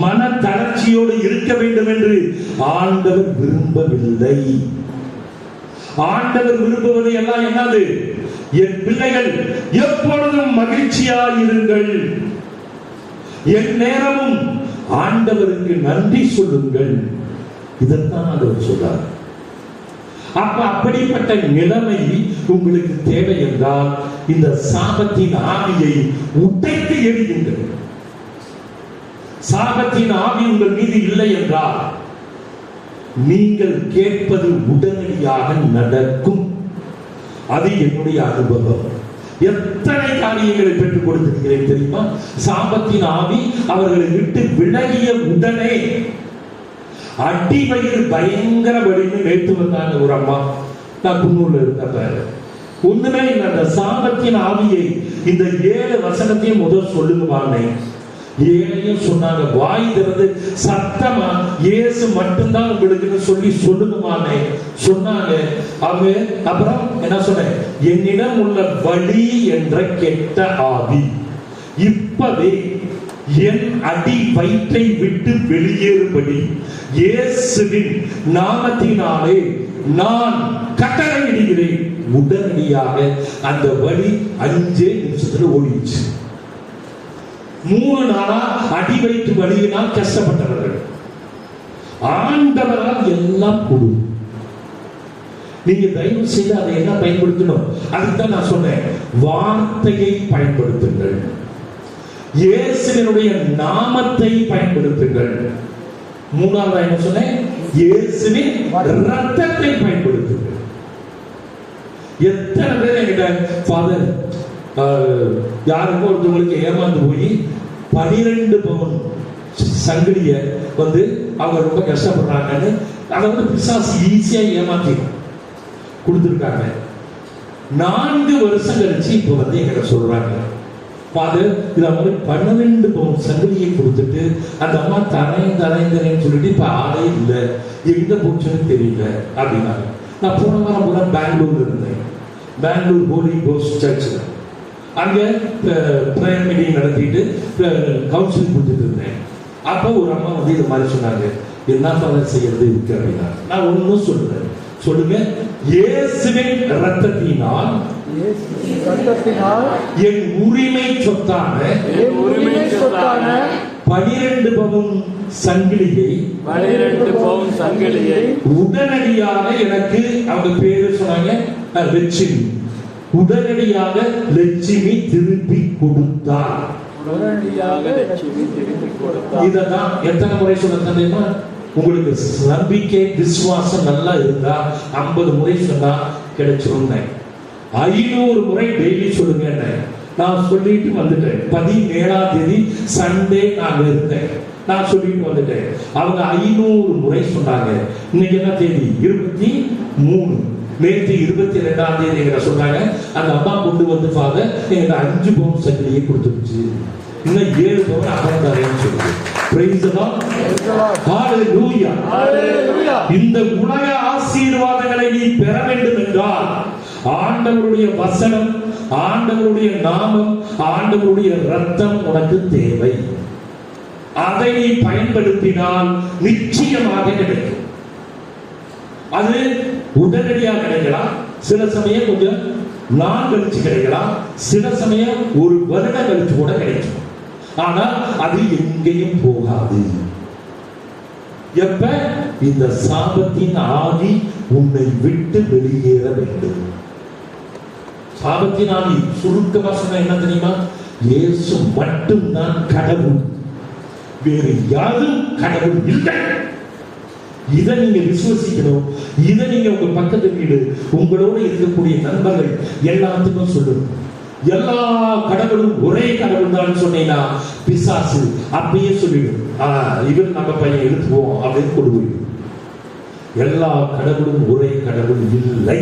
மன தளர்ச்சியோடு இருக்க வேண்டும் என்று ஆண்டவர் விரும்பவில்லை. ஆண்டவர் விரும்புவது எல்லாம் என்னது? என் பிள்ளைகள் எப்பொழுதும் மகிழ்ச்சியாயிருங்கள், என் நேரமும் ஆண்டவருக்கு நன்றி சொல்லுங்கள். இதைத்தான் ஆண்டவர் சொல்றார். அப்ப அப்படிப்பட்ட நிலைமை உங்களுக்கு தேவை என்றால் இந்த சாபத்தின் ஆவியை உடைத்து எறியுங்கள். சாபத்தின் ஆவி உங்கள் மீது இல்லை என்றால் நீங்கள் கேட்பது உடனடியாக நடக்கும். அது என்னுடைய அனுபவம். எத்தனை காரியங்களை பெற்றுக் கொடுத்திருக்கிறேன் தெரியுமா? சாபத்தின் ஆவி அவர்களை விட்டு விலகிய உடனே அடி வயிறு பயங்கர வலின்னு நேற்று வந்தாங்க ஒரு அம்மா. நான் குன்னூர்ல இருந்தப்ப ஒண்ணுமே இல்லை. அந்த சாபத்தின் ஆவியை இந்த 7 வசனத்தையும் முதல் சொல்லுவாங்க. 7ஐயும் சொன்னாங்க. வாய் திறந்து சத்தமா இயேசு மட்டும்தான் உங்களுக்கு சொல்லி சொல்லுவானே சொன்னாங்க. அவங்க அப்புறம் என்ன சொன்ன? என்னிடம் உள்ள வலி என்ற கெட்ட ஆவி இப்பவே என் அடி வயிற்றை விட்டு வெளியேறும்படி இயேசுவின் நாமத்தினாலே நான் கட்டளையிடுகிறேன். உடனடியாக அந்த வலி 5 நிமிஷத்துல ஓடிச்சு. 3 நாளா அடி வயிற்று வலியினால் கஷ்டப்பட்டவர்கள் ஆண்டவரால் எல்லாம் கொடு. நீங்க தயவு செய்து அதை எல்லாம் பயன்படுத்தணும். அதுதான் நான் சொன்னேன், வார்த்தையை பயன்படுத்துங்கள், இயேசுவினுடைய நாமத்தை பயன்படுத்துங்கள். 3வது என்ன சொன்னேன்? இயேசுவின் ரத்தத்தை பயன்படுத்துங்கள். எத்தனை பேர் என்கிட்ட ஃபாதர் யாருக்கும் ஒருத்தவங்களுக்கு ஏமாந்து போய் 12 பவுன் சங்கிலிய வந்து அவங்க ரொம்ப கஷ்டப்படுறாங்கன்னு அதை வந்து பிசாசு ஈஸியா ஏமாத்தி கொடுத்துருக்காங்க. 4 வருஷம் கழிச்சு இப்ப வந்து எங்கிட்ட சொல்றாங்க, ஃபாதர் இது அவங்க 12 பவுன் சங்கிலியை கொடுத்துட்டு அந்த அம்மா தரையும் சொல்லிட்டு இப்ப ஆளே இல்லை, எங்க போச்சுன்னு தெரியல அப்படின்னாங்க. நான் போன வாரம் கூட பெங்களூர்ல இருந்தேன். பெங்களூர் ஹோலி கோஸ்ட் சர்ச்சில் அங்க பிரேயர் மீட்டிங் நடத்திட்டு கவுன்சிலிங் கொடுத்துட்டு இருந்தேன். அப்போ ஒரு அம்மா வந்து இது மாதிரி சொன்னாங்க, என்ன ஃபாதர் செய்யறது இருக்கு அப்படின்னா. நான் ஒன்னும் சொல்றேன், சொல்லுங்க. இயேசுவின் ரத்தத்தினால் என் உரிமை சொத்தான 12 பவுன் சங்கிலியை உடனடியாக எனக்கு, அவங்க பேரு சொன்னாங்க லட்சுமி, உடனடியாக லட்சுமி திருப்பி கொடுத்தார். இததான் எத்தனை முறை சொல்ல தெரியுமா? உங்களுக்கு நம்பிக்கை விசுவாசம் நல்லா இருந்தா 50 முறை சொன்னா கிடைச்சிரும். 500 முறை டெய்லி சொல்லுங்க. நான் சொல்லிட்டு வந்துட்டேன். 17ஆம் தேதி சண்டே நான் இருந்தேன். நான் சொல்லிட்டு வந்துட்டேன். அவங்க 500 முறை சொன்னாங்க. இன்னைக்கு என்ன தேதி? 23. நேற்று 22ஆம் தேதி எங்க சொன்னாங்க. அந்த அம்மா கொண்டு வந்து ஃபாதர் எங்க 5 பவுன் சங்கிலியை கொடுத்துருச்சு, இன்னும் 7 பவுன் அப்புறம் தரேன்னு சொல்லுது. Praise the Lord. Hallelujah. இந்த உலக ஆசீர்வாதங்களை நீ பெற வேண்டும் என்றால் ஆண்டவருடைய வசனம், ஆண்டவருடைய நாமம், ஆண்டவருடைய ரத்தம் உனக்கு தேவை. அதை நீ பயன்படுத்தினால் நிச்சயமாக கிடைக்கும். அது உடனடியாக கிடைக்கலாம், சில சமயம் கொஞ்சம் நாள் கழிச்சு கிடைக்கலாம், சில சமயம் ஒரு வருடம் கழிச்சு கூட கிடைக்கும். ஆனால் அது எங்கேயும் போகாது. எப்ப இந்த சாபத்தின் ஆவி உன்னை விட்டு வெளியேற வேண்டும். சாபத்தின் ஆவி சுருக்கமா சொன்ன என்ன தெரியுமா? இயேசு மட்டும்தான் கடவுள், வேறு யாரும் கடவுள் இல்லை. இதை நீங்க விசுவசிக்கணும். இதை நீங்க உங்க பக்கத்து வீடு, உங்களோட இருக்கக்கூடிய நண்பர்கள் எல்லாத்துக்கும் சொல்லணும். எல்லா கடவுளும் ஒரே கடவுள் தான் சொன்னீங்கன்னா பிசாசு அப்பயே சொல்லிடும், இவர் நம்ம பையன் எடுத்துவோம் அப்படின்னு கொடுக்கும். எல்லா கடவுளும் ஒரே கடவுள் இல்லை.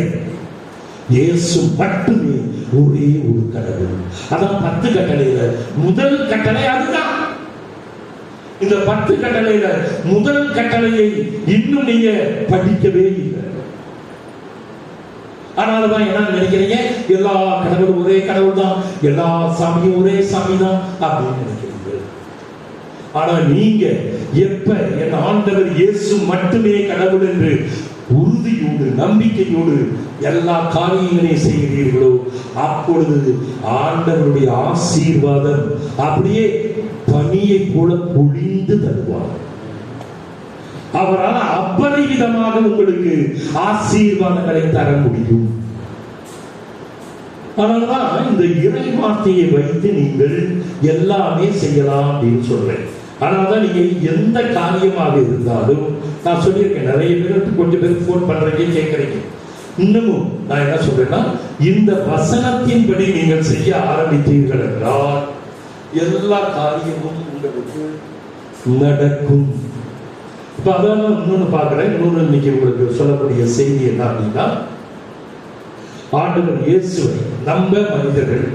இயேசு மட்டுமே ஒரே ஒரு கடவுள். அதான் 10 கட்டளையில முதல் கட்டளை அதுதான். இந்த 10 கட்டளையில முதல் கட்டளையை இன்னும் நீங்க படிக்கவே இல்லை. அதனாலதான் என்ன நினைக்கிறீங்க? எல்லா கடவுளும் ஒரே கடவுள் தான், எல்லா சாமியும் ஒரே சாமி தான் அப்படின்னு நினைக்கிறீங்க. ஆனா நீங்க எப்ப என் ஆண்டவர் இயேசு மட்டுமே கடவுள் என்று உறுதியோடு நம்பிக்கையோடு எல்லா காரியங்களையும் செய்கிறீர்களோ, அப்பொழுது ஆண்டவருடைய ஆசீர்வாதம் அப்படியே பனியை போல பொழிந்து தருவார். அவரால் அபரிவிதமாக உங்களுக்கு ஆசீர்வாதங்களை தர முடியும். அதனாலதான் இந்த இறை வார்த்தையை வைத்து நீங்கள் எல்லாமே செய்யலாம் அப்படின்னு சொல்றேன். அதனாலதான் நீங்க எந்த காரியமாக இருந்தாலும், நான் சொல்லியிருக்கேன், நிறைய பேருக்கு கொஞ்சம் பேருக்கு போன் பண்றீங்க, கேட்கறீங்க. இன்னமும் நான் என்ன சொல்றேன்னா, இந்த வசனத்தின்படி நீங்கள் செய்ய ஆரம்பித்தீர்கள் என்றால் எல்லா காரியமும் உங்களுக்கு நடக்கும். இப்ப அதான் இன்னொன்னு பார்க்கிறேன். இன்னொன்னு இன்னைக்கு உங்களுக்கு சொல்லக்கூடிய செய்தி என்ன அப்படின்னா, ஆண்டவர் இயேசுவை நம்ப மனிதர்கள்,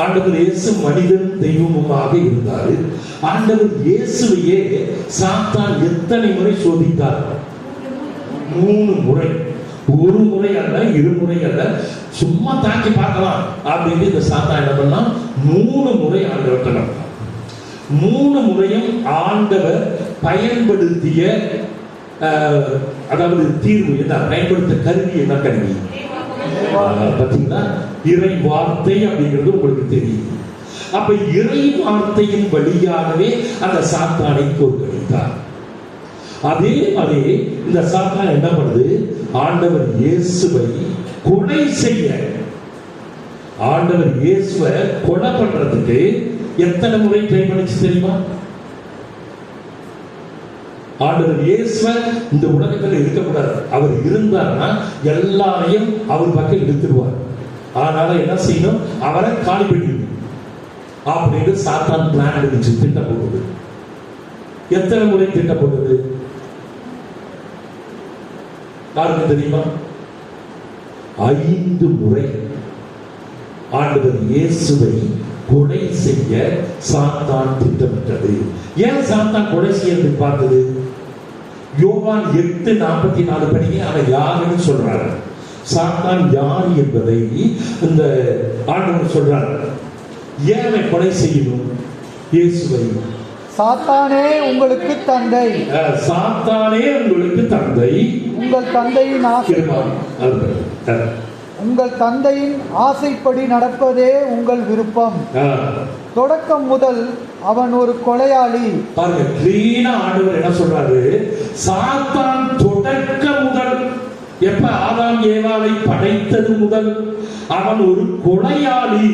ஆண்டவர் இயேசு மனிதனும் தெய்வமுமாக இருந்தாரு. ஆண்டவர் இயேசுவையே சாத்தான் எத்தனை முறை சோதித்தார்? 3 முறை. ஒரு முறை அல்ல, 2 முறை அல்ல, சும்மா தாக்கி பார்க்கலாம் அப்படின்னு இந்த சாத்தான் என்ன பண்ணா 3 முறை ஆண்டவர்கிட்ட நடந்தார். 3 முறையும் ஆண்டவர் பயன்படுத்திய அதாவது தீர்வு என்ன, பயன்படுத்த கருவி என்ன? கருவி பாத்தீங்கன்னா இறை வார்த்தை அப்படிங்கிறது உங்களுக்கு தெரியும். அப்ப இறை வார்த்தையின் வழியாகவே அந்த சாத்தானை தோற்கடித்தார். அதே மாதிரி இந்த சாத்தான் என்ன பண்ணுது? ஆண்டவர் இயேசுவை கொலை செய்ய, ஆண்டவர் இயேசுவை கொலை பண்றதுக்கு எத்தனை முறை ட்ரை பண்ணிச்சு தெரியுமா? ஆண்டவர் இயேசுவை இந்த உலகத்தில் இருக்கக்கூடாது, அவர் இருந்தார்னா எல்லாரையும் அவர் பக்கம் இழுத்துருவார். அதனால என்ன செய்யணும்? அவரை காலி பண்ணிடணும் அப்படின்னு சாத்தான் பிளான் எடுத்து திட்டம் போடுது. எத்தனை முறை திட்டம் போடுது யாருக்கு தெரியுமா? 5 முறை ஆண்டவர் இயேசுவை கொலை செய்ய சாத்தான் திட்டமிட்டது. ஏன் சாத்தான் கொலை செய்ய பார்த்தது? யோவான் 8:44 படிங்க. அவன் யாருன்னு சொல்றாரு. சாத்தான் யார் என்பதை இந்த ஆண்டவர் சொல்றார். ஏன் கொலை செய்யணும் இயேசுவை? சாத்தானே உங்களுக்கு தந்தை, சாத்தானே உங்களுக்கு தந்தை, உங்கள் தந்தையின் உங்கள் தந்தையின் ஆசைப்படி நடப்பதே உங்கள் விருப்பம். தொடக்கம் முதல் அவன் ஒரு கொலையாளி. பாருங்க, கிளீனா ஆண்டவர் என்ன சொல்றாரு? சாத்தான் தொடக்க முதல், எப்ப ஆதாம் ஏவாளை படைத்தது முதல் அவன் ஒரு கொலையாளி.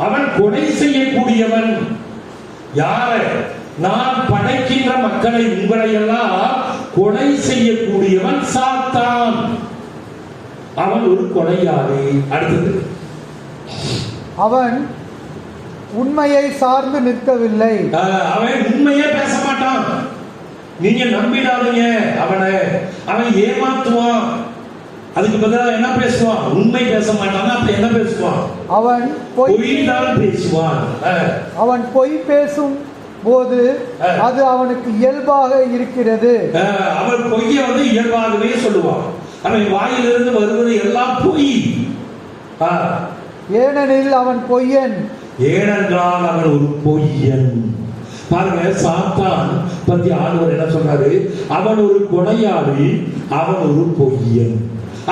அவன் கொலை செய்யக்கூடியவன். யார? நான் படைக்கின்ற மக்களை, உங்களை எல்லாம் கொலை செய்யக்கூடியவன் சாத்தான். அவன் ஒரு கொலையாளி. அடுத்தது, அவன் உண்மையை சார்ந்து நிற்கவில்லை. அவன் உண்மையே பேச மாட்டான். நீங்க நம்பிடாதீங்க அவனை. அவன் ஏமாத்துவான். அதுக்கு பதிலாக என்ன பேசுவான்? உண்மை பேச மாட்டான். அப்ப என்ன பேசுவான்? அவன் பொய்தான் பேசுவான். அவன் பொய் பேசும் போது அது அவனுக்கு இயல்பாக இருக்கிறது. அவன் பொய்யை இயல்பாகவே சொல்லுவான். அவன் வாயிலிருந்து வருவது எல்லாம் பொய். ஏனெனில் அவன் பொய்யன். ஏனென்றால் அவன் ஒரு பொய்யன். பாருங்க, சாத்தான் பத்தி ஆண்டவர் என்ன சொல்றாரு? அவன் ஒரு கொடையாளி, அவன் ஒரு பொய்யன்.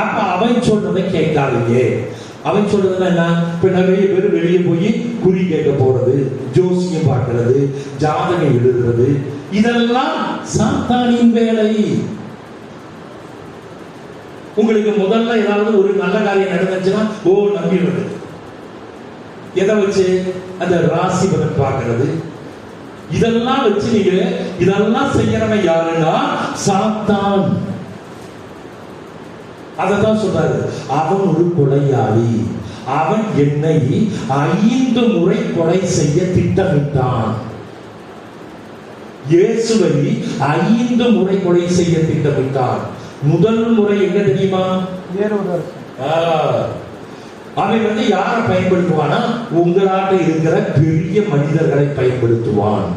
அப்ப அவன் சொல்றதை கேட்காதீங்க. அவன் சொல்றதுன்னா என்ன? இப்ப நிறைய பேர் வெளியே போய் குறி கேட்க போறது, ஜோசியம் பார்க்கிறது, ஜாதகம் எழுதுறது, இதெல்லாம் சாத்தானின் வேலை. உங்களுக்கு முதல்ல ஏதாவது ஒரு நல்ல காரியம் நடந்துச்சுன்னா ஓ நம்பிடுறது. எதை வச்சு? அந்த ராசி பலன் பார்க்கிறது, இதெல்லாம் வச்சு நீங்க இதெல்லாம் செய்யறவன் யாருன்னா சாத்தான். அததான் சொல்றாரு, அவன் ஒரு கொலையாளி, அவன் என்னை 5 முறை கொலை செய்ய திட்டமிட்டான். இயேசுவை 5 முறை கொலை செய்ய திட்டமிட்டான். முதல் முறை என்ன தெரியுமா? அவன் யாரை பயன்படுத்துவானா? உங்களாட்ட இருக்கிற பெரிய மனிதர்களை பயன்படுத்துவான்.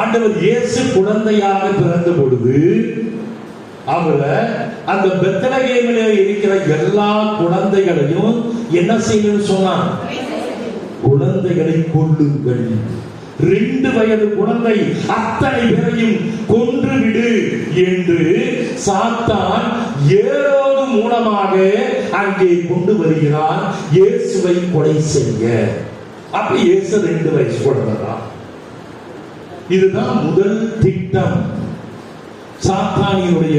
ஆண்டவர் இயேசு குழந்தையாக பிறந்த பொழுது அவரை அந்த பெத்லகேமிலே இருக்கிற எல்லா குழந்தைகளையும் என்ன செய்யணும்னு சொன்னான்? குழந்தைகளை கொல்லுங்கள். 2 வயது குழந்தை அத்தனை பேரையும் கொன்று விடு என்று சாத்தான் ஏரோது மூலமாக அங்கே கொண்டு வருகிறான் இயேசுவை கொலை செய்ய. அப்ப இயேசு 2 வயசு குழந்தைதான். இதுதான் முதல் திட்டம். சாத்தானியுடைய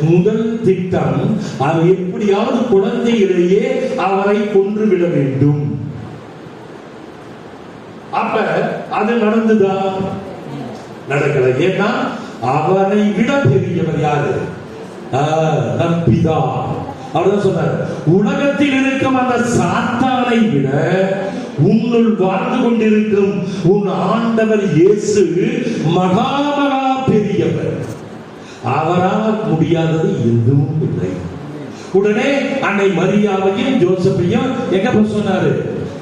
முதல் திட்டம், அவர் எப்படியாவது குழந்தையிலேயே அவரை கொன்றுவிட வேண்டும். அப்ப அது நடந்துதா? நடக்கல. ஏன்னா அவனை விட பெரியவர் யாரு? நம் பிதா. அவர்தான் சொன்னார், உலகத்தில் இருக்கும் அந்த சாத்தானை விட உன்னுள் வாழ்ந்து கொண்டிருக்கும் உன் ஆண்டவர் இயேசு மகா மகா பெரியவர். அவரால் முடியாதது எதுவும் இல்லை. உடனே அன்னை மரியாவையும் ஜோசப்பையும் எங்க சொன்னாரு?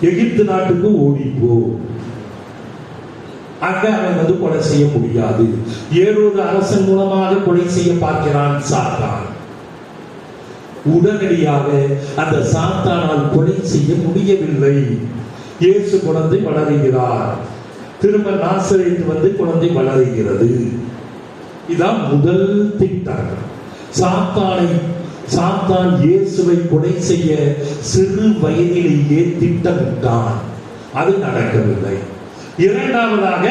எகிப்து நாட்டுக்கு ஓடிப்போ. அங்க அவன் கொலை செய்ய முடியாது. ஏரோது அரசன் மூலமாக கொலை செய்ய பார்க்கிறான் சாத்தான். உடனடியாக அந்த சாத்தானால் கொலை செய்ய முடியவில்லை. இயேசு குழந்தை வளருகிறார். திரும்ப நாசரேத்து குழந்தை வளருகிறது. இதான் முதல் திட்டம். சாத்தான் இயேசுவை கொலை செய்ய சிறு வயதிலேயே திட்டமிட்டான். அது நடக்கவில்லை. இரண்டாவதாக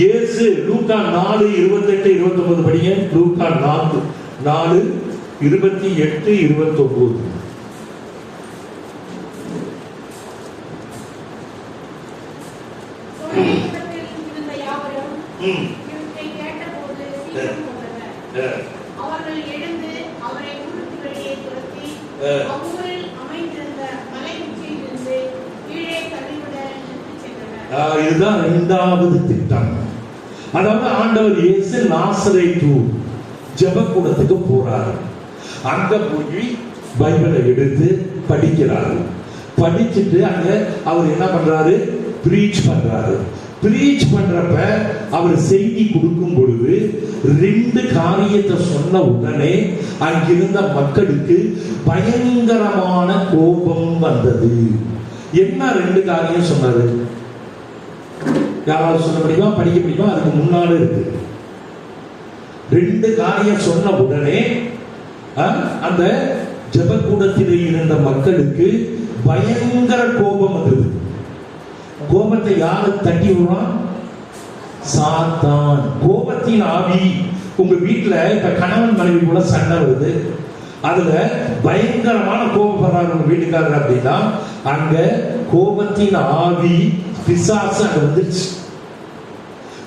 இயேசு லூக்கா 4:28-29 படிங்க. லூக்கா 4:28-29. அவர்கள் எழுந்து அவரை ஊருக்கு வெளியே துரத்தி அவங்களில் அமைந்திருந்த மலை உச்சியிலிருந்து கீழே தள்ளிவிட சென்றனர். இதுதான் 2வது திட்டம். அதாவது ஆண்டவர் இயேசு நாசரேத்து ஜெபக்கூடத்துக்கு போறாரு. அங்க போய் பைபிளை எடுத்து படிக்கிறாரு. படிச்சுட்டு அங்க அவர் என்ன பண்றாரு? பிரீச் பண்றாரு. பிரீச் பண்றப்ப அவர் செய்தி கொடுக்கும் பொழுது 2 காரியத்தை சொன்ன உடனே அங்கிருந்த மக்களுக்கு பயங்கரமான கோபம் வந்தது. என்ன 2 காரியம் சொன்னாரு? யாராவது சொல்ல முடியுமா? படிக்க முடியுமா? அதுக்கு முன்னாடி இருக்கு. 2 காரியம் சொன்ன உடனே அந்த ஜெபக்கூடத்தில் இருந்த மக்களுக்கு பயங்கர கோபம் வந்தது. கோபத்தை யாரு தட்டி விடுறான்? சாத்தான். கோபத்தின் ஆவி. உங்க வீட்டுல இப்ப கணவன் மனைவி கூட சண்டை வருது, அதுல பயங்கரமான கோபப்படுறாரு உங்க வீட்டுக்காரர் அப்படின்னா அங்க கோபத்தின் ஆவி பிசாசு அங்க வந்துருச்சு.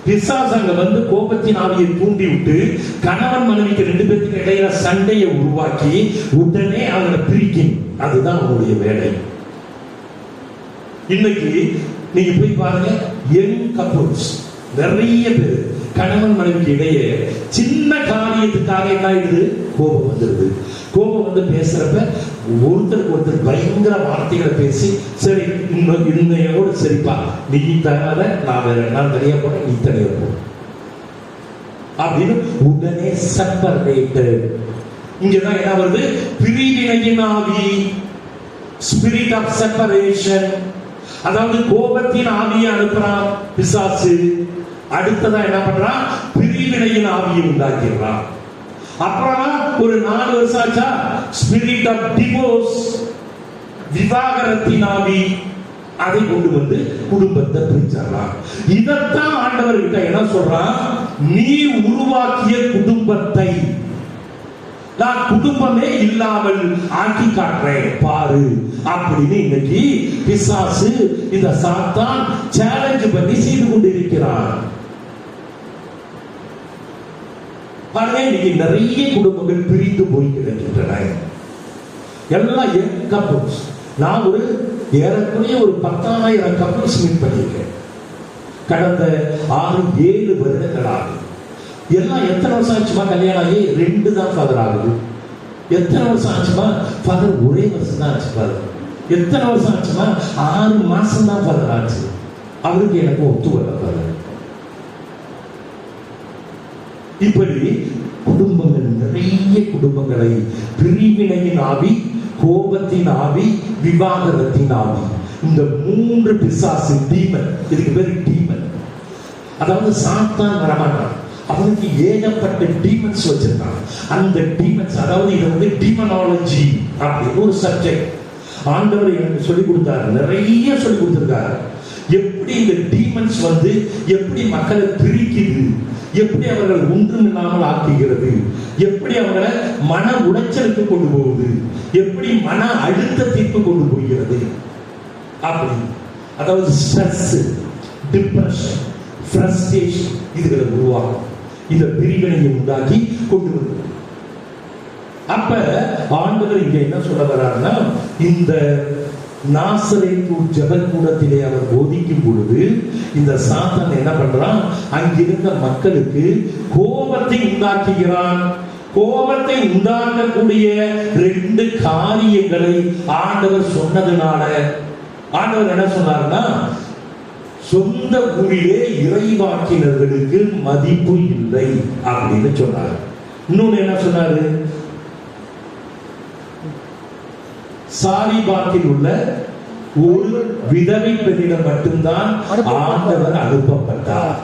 பிசாசு அங்க கோபத்தின் ஆவியை தூண்டி விட்டு கணவன் மனைவிக்கு 2 பேருக்கு இடையில சண்டையை உருவாக்கி உடனே அவங்களை பிரிக்கும். அதுதான் அவங்களுடைய வேலை. இன்னைக்கு நீங்க போய் பாருங்க, யங் கப்புள்ஸ் நிறைய பேர் கணவன் மனைவிக்கு இடையே சின்ன காரியத்துக்காக என்ன ஆயிடுது? கோபம் வந்துடுது. கோபம் பேசுறப்ப ஒருத்தருக்கு பயங்கர வார்த்தைகளை பேசி, சரி இன்னையோடு சரிப்பா, நீ தராத, நான் வேற நான் தனியா போறேன், நீ தனியா போ அப்படின்னு உடனே செப்பரேட்டட். இங்கதான் என்ன வருது? பிரிவினையின் ஆவி, ஸ்பிரிட் ஆஃப் செப்பரேஷன். அதாவது கோபத்தின் ஆவியை அனுப்புறான் பிசாசு. அடுத்ததா என்ன பண்றான்? பிரிவினையின் ஆவியை உண்டாக்கிறான். அப்புறமா ஒரு 4 வருஷம் ஆச்சா, ஸ்பிரிட் ஆஃப் டிவோர்ஸ், விவாகரத்தின் ஆவி, அதை கொண்டு வந்து குடும்பத்தை பிரிச்சிடலாம். இதத்தான் ஆண்டவர் கிட்ட என்ன சொல்றான்? நீ உருவாக்கிய குடும்பத்தை நான் குடும்பமே இல்லாமல் ஆக்கி காட்டுறேன் பாரு அப்படின்னு இன்னைக்கு பிசாசு, இந்த சாத்தான் சேலஞ்ச் பண்ணி செய்து கொண்டிருக்கிறான். பாருங்க, இன்னைக்கு நிறைய குடும்பங்கள் பிரிந்து போய் கிடக்கின்றன. எல்லாம் யங் கப்புள்ஸ். நான் ஒரு ஏறக்குறைய ஒரு 10,000 கப்புள்ஸ் மீட் பண்ணியிருக்கேன் கடந்த 6-7 வருடங்களாக. எல்லாம் எத்தனை வருஷம் ஆச்சுமா கல்யாணம் ஆகி? 2 தான் ஃபாதர் ஆகுது. எத்தனை வருஷம் ஆச்சுமா ஃபாதர்? ஒரே வருஷம் தான் ஆச்சு ஃபாதர். எத்தனை வருஷம் ஆச்சுமா? 6 மாசம் தான் ஃபாதர் ஆச்சு. அவருக்கு எனக்கு ஒத்து வரல ஃபாதர். இப்படி குடும்பங்கள், நிறைய குடும்பங்களை பிரிவினையின் ஆவி, கோபத்தின் ஆவி, விவாகரத்தின் ஆவி, இந்த 3 பிசாசு டீமன். இதுக்கு பேரு டீமன். அதாவது சாத்தான் வரமாட்டான், அவனுக்கு ஏகப்பட்ட டீமன்ஸ் வச்சிருக்கான். அந்த டீமன்ஸ், அதாவது இது வந்து டீமனாலஜி அப்படின்னு ஒரு சப்ஜெக்ட் ஆண்டவர் எனக்கு சொல்லிக் கொடுத்தாரு, நிறைய சொல்லிக் கொடுத்திருக்காரு. எப்படி இந்த டீமன்ஸ் வந்து எப்படி மக்களை பிரிக்குது, எப்படி அவர்கள் ஒன்றுமில்லாமல் ஆக்குகிறது, எப்படி அவங்களை மன உளைச்சலுக்கு கொண்டு போகுது, எப்படி மன அழுத்தத்திற்கு கொண்டு போகிறது அப்படி. அதாவது ஸ்ட்ரெஸ், டிப்ரெஷன், ஃப்ரஸ்ட்ரேஷன் இதுகளை உருவாக்கும். இந்த பிரிவினையை உண்டாக்கி கொண்டு வருது. அப்ப ஆண்டவர் இங்க என்ன சொல்ல வர்றாருன்னா, இந்த நாசரேத்து ஜெபக்கூடத்திலே அவர் போதிக்கும் பொழுது இந்த சாத்தான் என்ன பண்றான்? அங்கிருந்த மக்களுக்கு கோபத்தை உண்டாக்குகிறான். கோபத்தை உண்டாக்கக்கூடிய 2 காரியங்களை ஆண்டவர் சொன்னதுனால ஆண்டவர் என்ன சொன்னார்னா, சொந்த ஊரிலே இறைவாக்கினர்களுக்கு மதிப்பு இல்லை அப்படின்னு சொன்னார். இன்னொன்னு என்ன சொன்னாரு? சாரிபாத்தில் உள்ள ஒரு விதவை பெண்ணிடம் மட்டும்தான் ஆண்டவர் அனுப்பப்பட்டார்.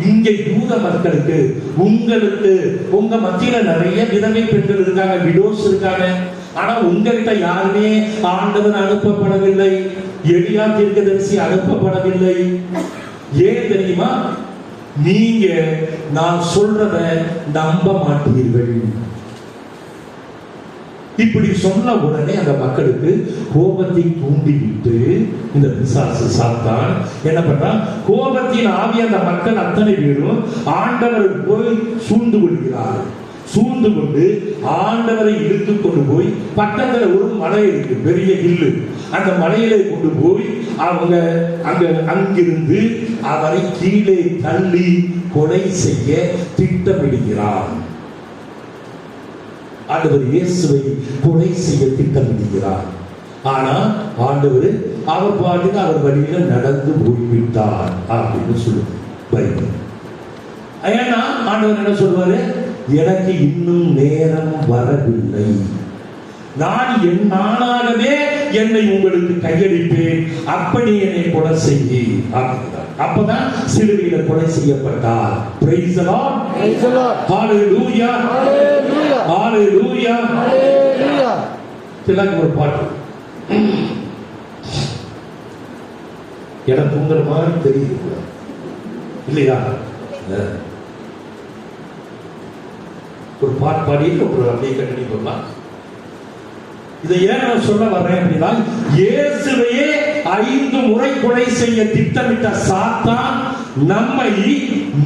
இங்க யூத மக்களுக்கு, உங்களுக்கு உங்க மத்தியில நிறைய விதவை பெண்கள் இருக்காங்க, விடோஸ் இருக்காங்க. ஆனா உங்ககிட்ட யாருமே ஆண்டவர் அனுப்பப்படவில்லை, எலியா தீர்க்கதரிசி அனுப்பப்படவில்லை. ஏன் தெரியுமா? நீங்க நான் சொல்றத நம்ப மாட்டீர்கள். இப்படி சொன்ன உடனே அந்த மக்களுக்கு கோபத்தை தூண்டிவிட்டு இந்த பிசாசு சாத்தான் என்ன பண்றான்? கோபத்தின் ஆவி அந்த மக்கள் அத்தனை பேரும் ஆண்டவரை போய் சூழ்ந்து கொள்கிறார். சூழ்ந்து கொண்டு ஆண்டவரை இழுத்து கொண்டு போய் பக்கத்துல ஒரு மலை இருக்கு, பெரிய ஹில்லு. அந்த மலையில கொண்டு போய் அவங்க அங்கிருந்து அவரை கீழே தள்ளி கொலை செய்ய திட்டமிடுகிறார். ஆண்டவர் இயேசுவை கொலை செய்ய திட்டமிடுகிறார். ஆனா ஆண்டவர் அவர் பாட்டுக்கு அவர் வழியில நடந்து போய்விட்டார் அப்படின்னு சொல்லுது பைபிள். ஏன்னா ஆண்டவர் என்ன சொல்வாரு? எனக்கு இன்னும் நேரம் வரவில்லை, நான் என் நானாகவே என்னை உங்களுக்கு கையளிப்பேன், அப்படி என்னை கொலை செய்ய அப்படின்னார். அப்பதான் சிலுவையில கொலை செய்யப்பட்டார். Praise the Lord. Praise the Lord. Hallelujah. Hallelujah. Hallelujah. Hallelujah. திலக்கு ஒரு பாட்டு எனக்கு உங்களை மாதிரி தெரியுது இல்லையா? ஒரு பாட்டு பாடி ஒரு அப்படியே கண்டினியூ பண்ணலாம். இதை ஏன் நான் சொல்ல வர்றேன் அப்படின்னா, இயேசுவையே 5 முறை கொலை செய்ய திட்டமிட்ட சாத்தான் நம்மை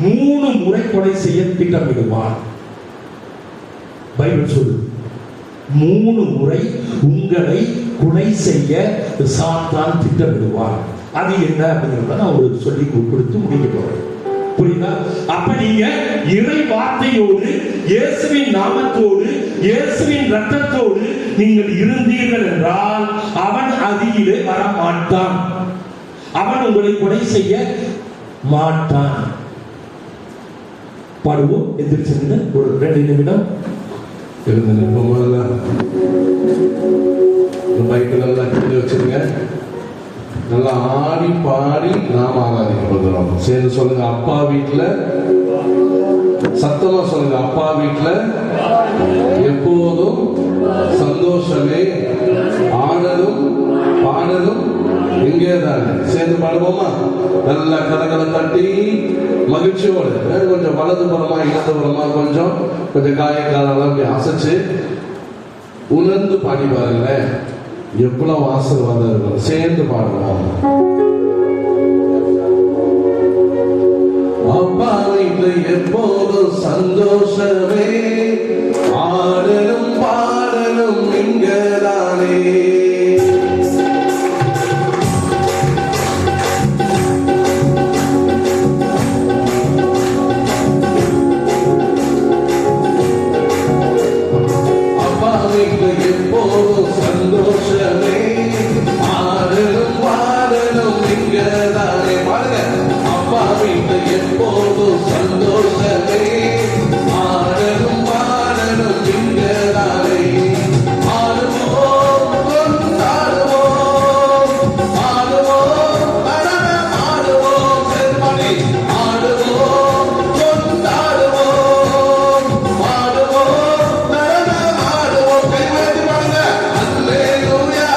3 முறை கொலை செய்ய திட்டமிடுவான். பைபிள் சொல்லுது 3 முறை உங்களை கொலை செய்ய சாத்தான் திட்டமிடுவான். அது என்ன அப்படிங்கிறத நான் உங்களுக்கு சொல்லி கொடுத்து முடிக்க போறேன். புரியுதா? அப்ப நீங்க இறை வார்த்தையோடு, இயேசுவின் நாமத்தோடு, இயேசுவின் ரத்தத்தோடு நீங்கள் இருந்தீர்கள் என்றால் அவன் அருகிலே வர மாட்டான், அவன் உங்களை கொலை செய்ய மாட்டான். பாடுவோம். எந்திரிச்சு ஒரு 2 நிமிடம் எழுந்து நிற்போம். பைக்கிள் எல்லாம் கீழே வச்சிருங்க. நல்லா ஆடி பாடி நாம் ஆராதிக்கப்படுகிறோம். சேர்ந்து சொல்லுங்க, அப்பா வீட்டுல, சத்தமா சொல்லுங்க, அப்பா வீட்டுல எப்போதும் சந்தோஷமே, ஆடலும் பாடலும் இங்கே தானே. சேர்ந்து பாடுவோமா? நல்லா கரங்களை தட்டி மகிழ்ச்சியோடு கொஞ்சம் வலது புறமா இடது புறமா கொஞ்சம் காயக்காலெல்லாம் அப்படி அசைச்சு உணர்ந்து பாடி பாருங்க, எவ்வளவு ஆசீர்வாதம் இருக்கும். சேர்ந்து பாடுவோம். அப்பா வீட்டுல எப்போதும் சந்தோஷமே, ஆடலும் பாடலும் இங்கதானே. அப்பா வீட்டுல எப்போதும் சந்தோஷமே, ஆடலும் பாடலும் இங்கதானே. பாருங்க, அப்பா வீட்டுல எப்போதும் சந்தோஷமே, ஆடலும் பாடலும் இங்கதானே. ஆடுவோம் கொண்டாடுவோம், ஆடுவோம் நடனம் ஆடுவோம், செல்வனே ஆடுவோம் கொண்டாடுவோம், ஆடுவோம் நடனம் ஆடுவோம். கைவேதி பாருங்க, அல்லேலூயா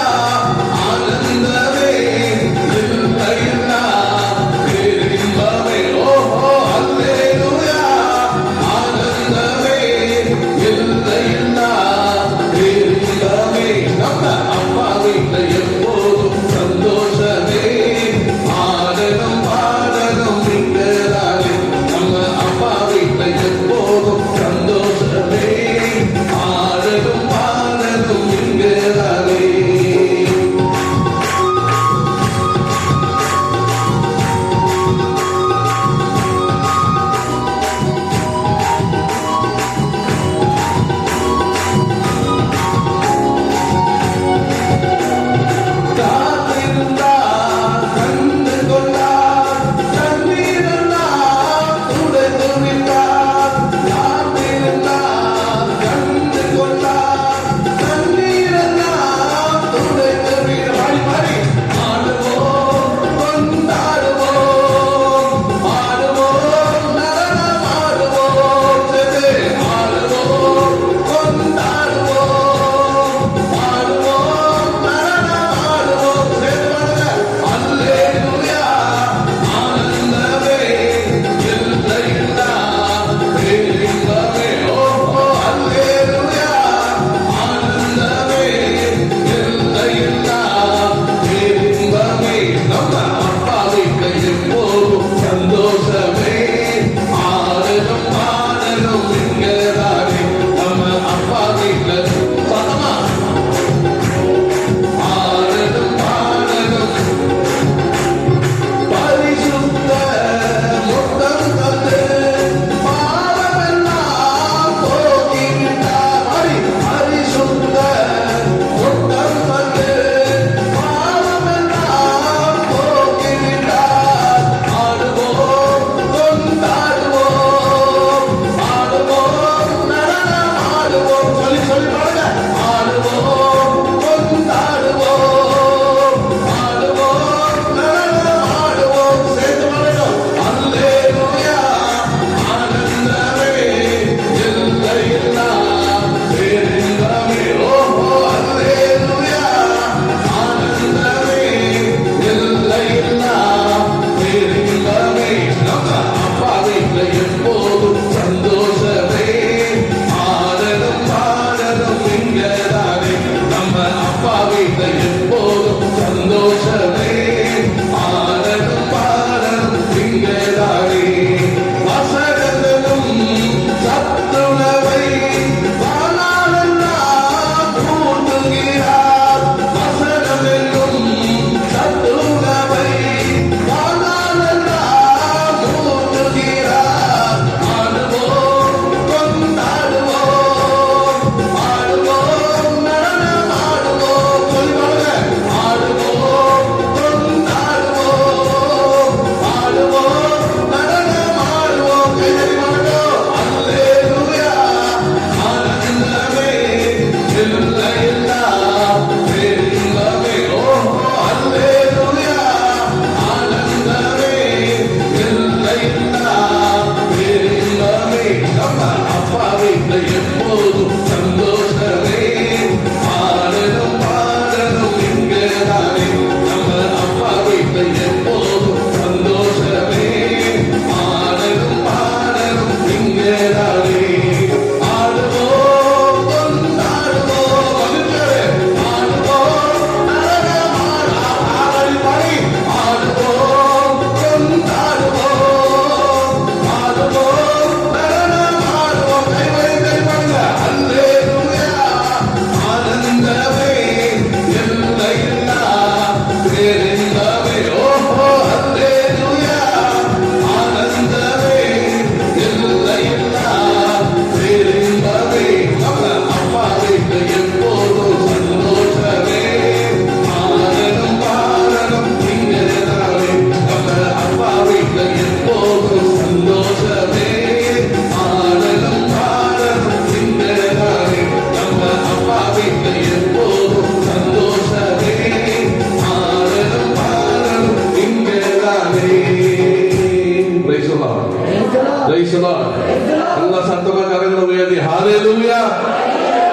ஹalleluya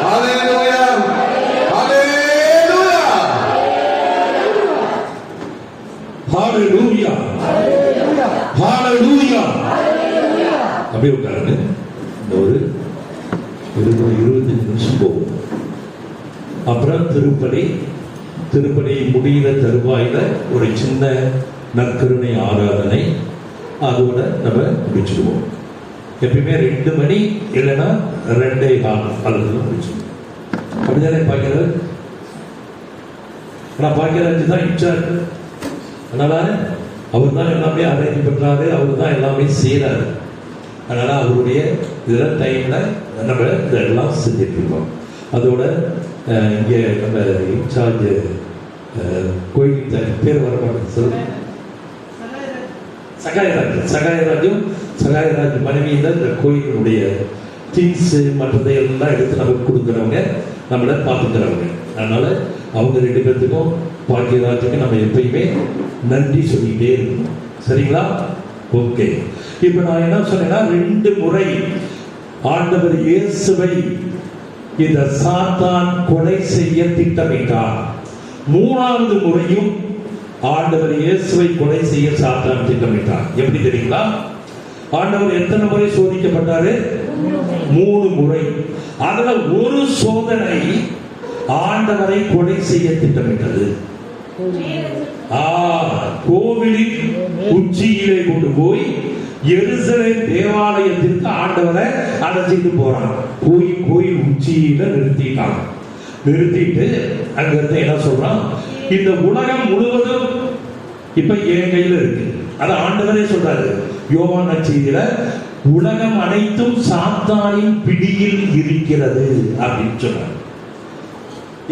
ஹalleluya ஹalleluya ஹalleluya ஹalleluya அப்படியே உட்காருங்க. இந்த ஒரு 25 நிமிஷம் போகும். அப்புறம் திருப்பலி முடிகிற தருவாயில ஒரு சின்ன நற்கருணை ஆராதனை, அதோட நம்ம முடிச்சுடுவோம். எப்பயுமே 2 மணி இல்லைன்னா 2:15 அல்லது முடிச்சுடுவோம். அப்படிதானே பார்க்கிறது? ஆனால் பாக்கியராஜ் தான் இன்சார்ஜ். அதனால அவர் தான் எல்லாமே அரேஞ்ச் பண்றாரு, அவர் தான் எல்லாமே செய்யறாரு. அதனால அவருடைய இதில் டைம்ல நம்ம இதெல்லாம் செஞ்சுட்டு இருக்கோம். அதோட இங்கே நம்ம இன்சார்ஜ் கோயில் பேர் வர மாட்டேன் சொல்லுங்க, சகாயராஜ் மனைவியில இந்த கோயிலுடைய திங்ஸ் மற்றதை எல்லாம் எடுத்து நமக்கு கொடுக்குறவங்க, நம்மளை பார்த்துக்கிறவங்க. அதனால அவங்க 2 பேர்த்துக்கும் பாக்கியராஜுக்கு நம்ம எப்பயுமே நன்றி சொல்லிட்டே இருக்கணும். சரிங்களா? ஓகே. இப்ப நான் என்ன சொன்னேன்னா 2 முறை ஆண்டவர் இயேசுவை இந்த சாத்தான் கொலை செய்ய திட்டமிட்டார். 3வது முறையும் ஆண்டவர் இயேசுவை கொலை செய்ய சாத்தான் திட்டமிட்டார். எப்படி தெரியுங்களா? ஆண்டவர் எத்தனை முறை சோதிக்கப்பட்டாரு? 3 முறை. அதுல ஒரு சோதனை ஆண்டவரை கொலை செய்ய திட்டமிட்டது. கோவிலின் உச்சியிலே கொண்டு போய் எருசலேம் தேவாலயத்திற்கு ஆண்டவரை அழைச்சிட்டு போறான். போய் கோயில் உச்சியில நிறுத்திட்டு அங்க இருந்து என்ன சொல்றான், இந்த உலகம் முழுவதும் இப்ப என் கையில இருக்கு. அத ஆண்டவரே சொல்றாரு யோவான் நற்செய்தியில, உலகம் அனைத்தும் சாத்தானின் பிடியில் இருக்கிறது அப்படின்னு சொன்னார்.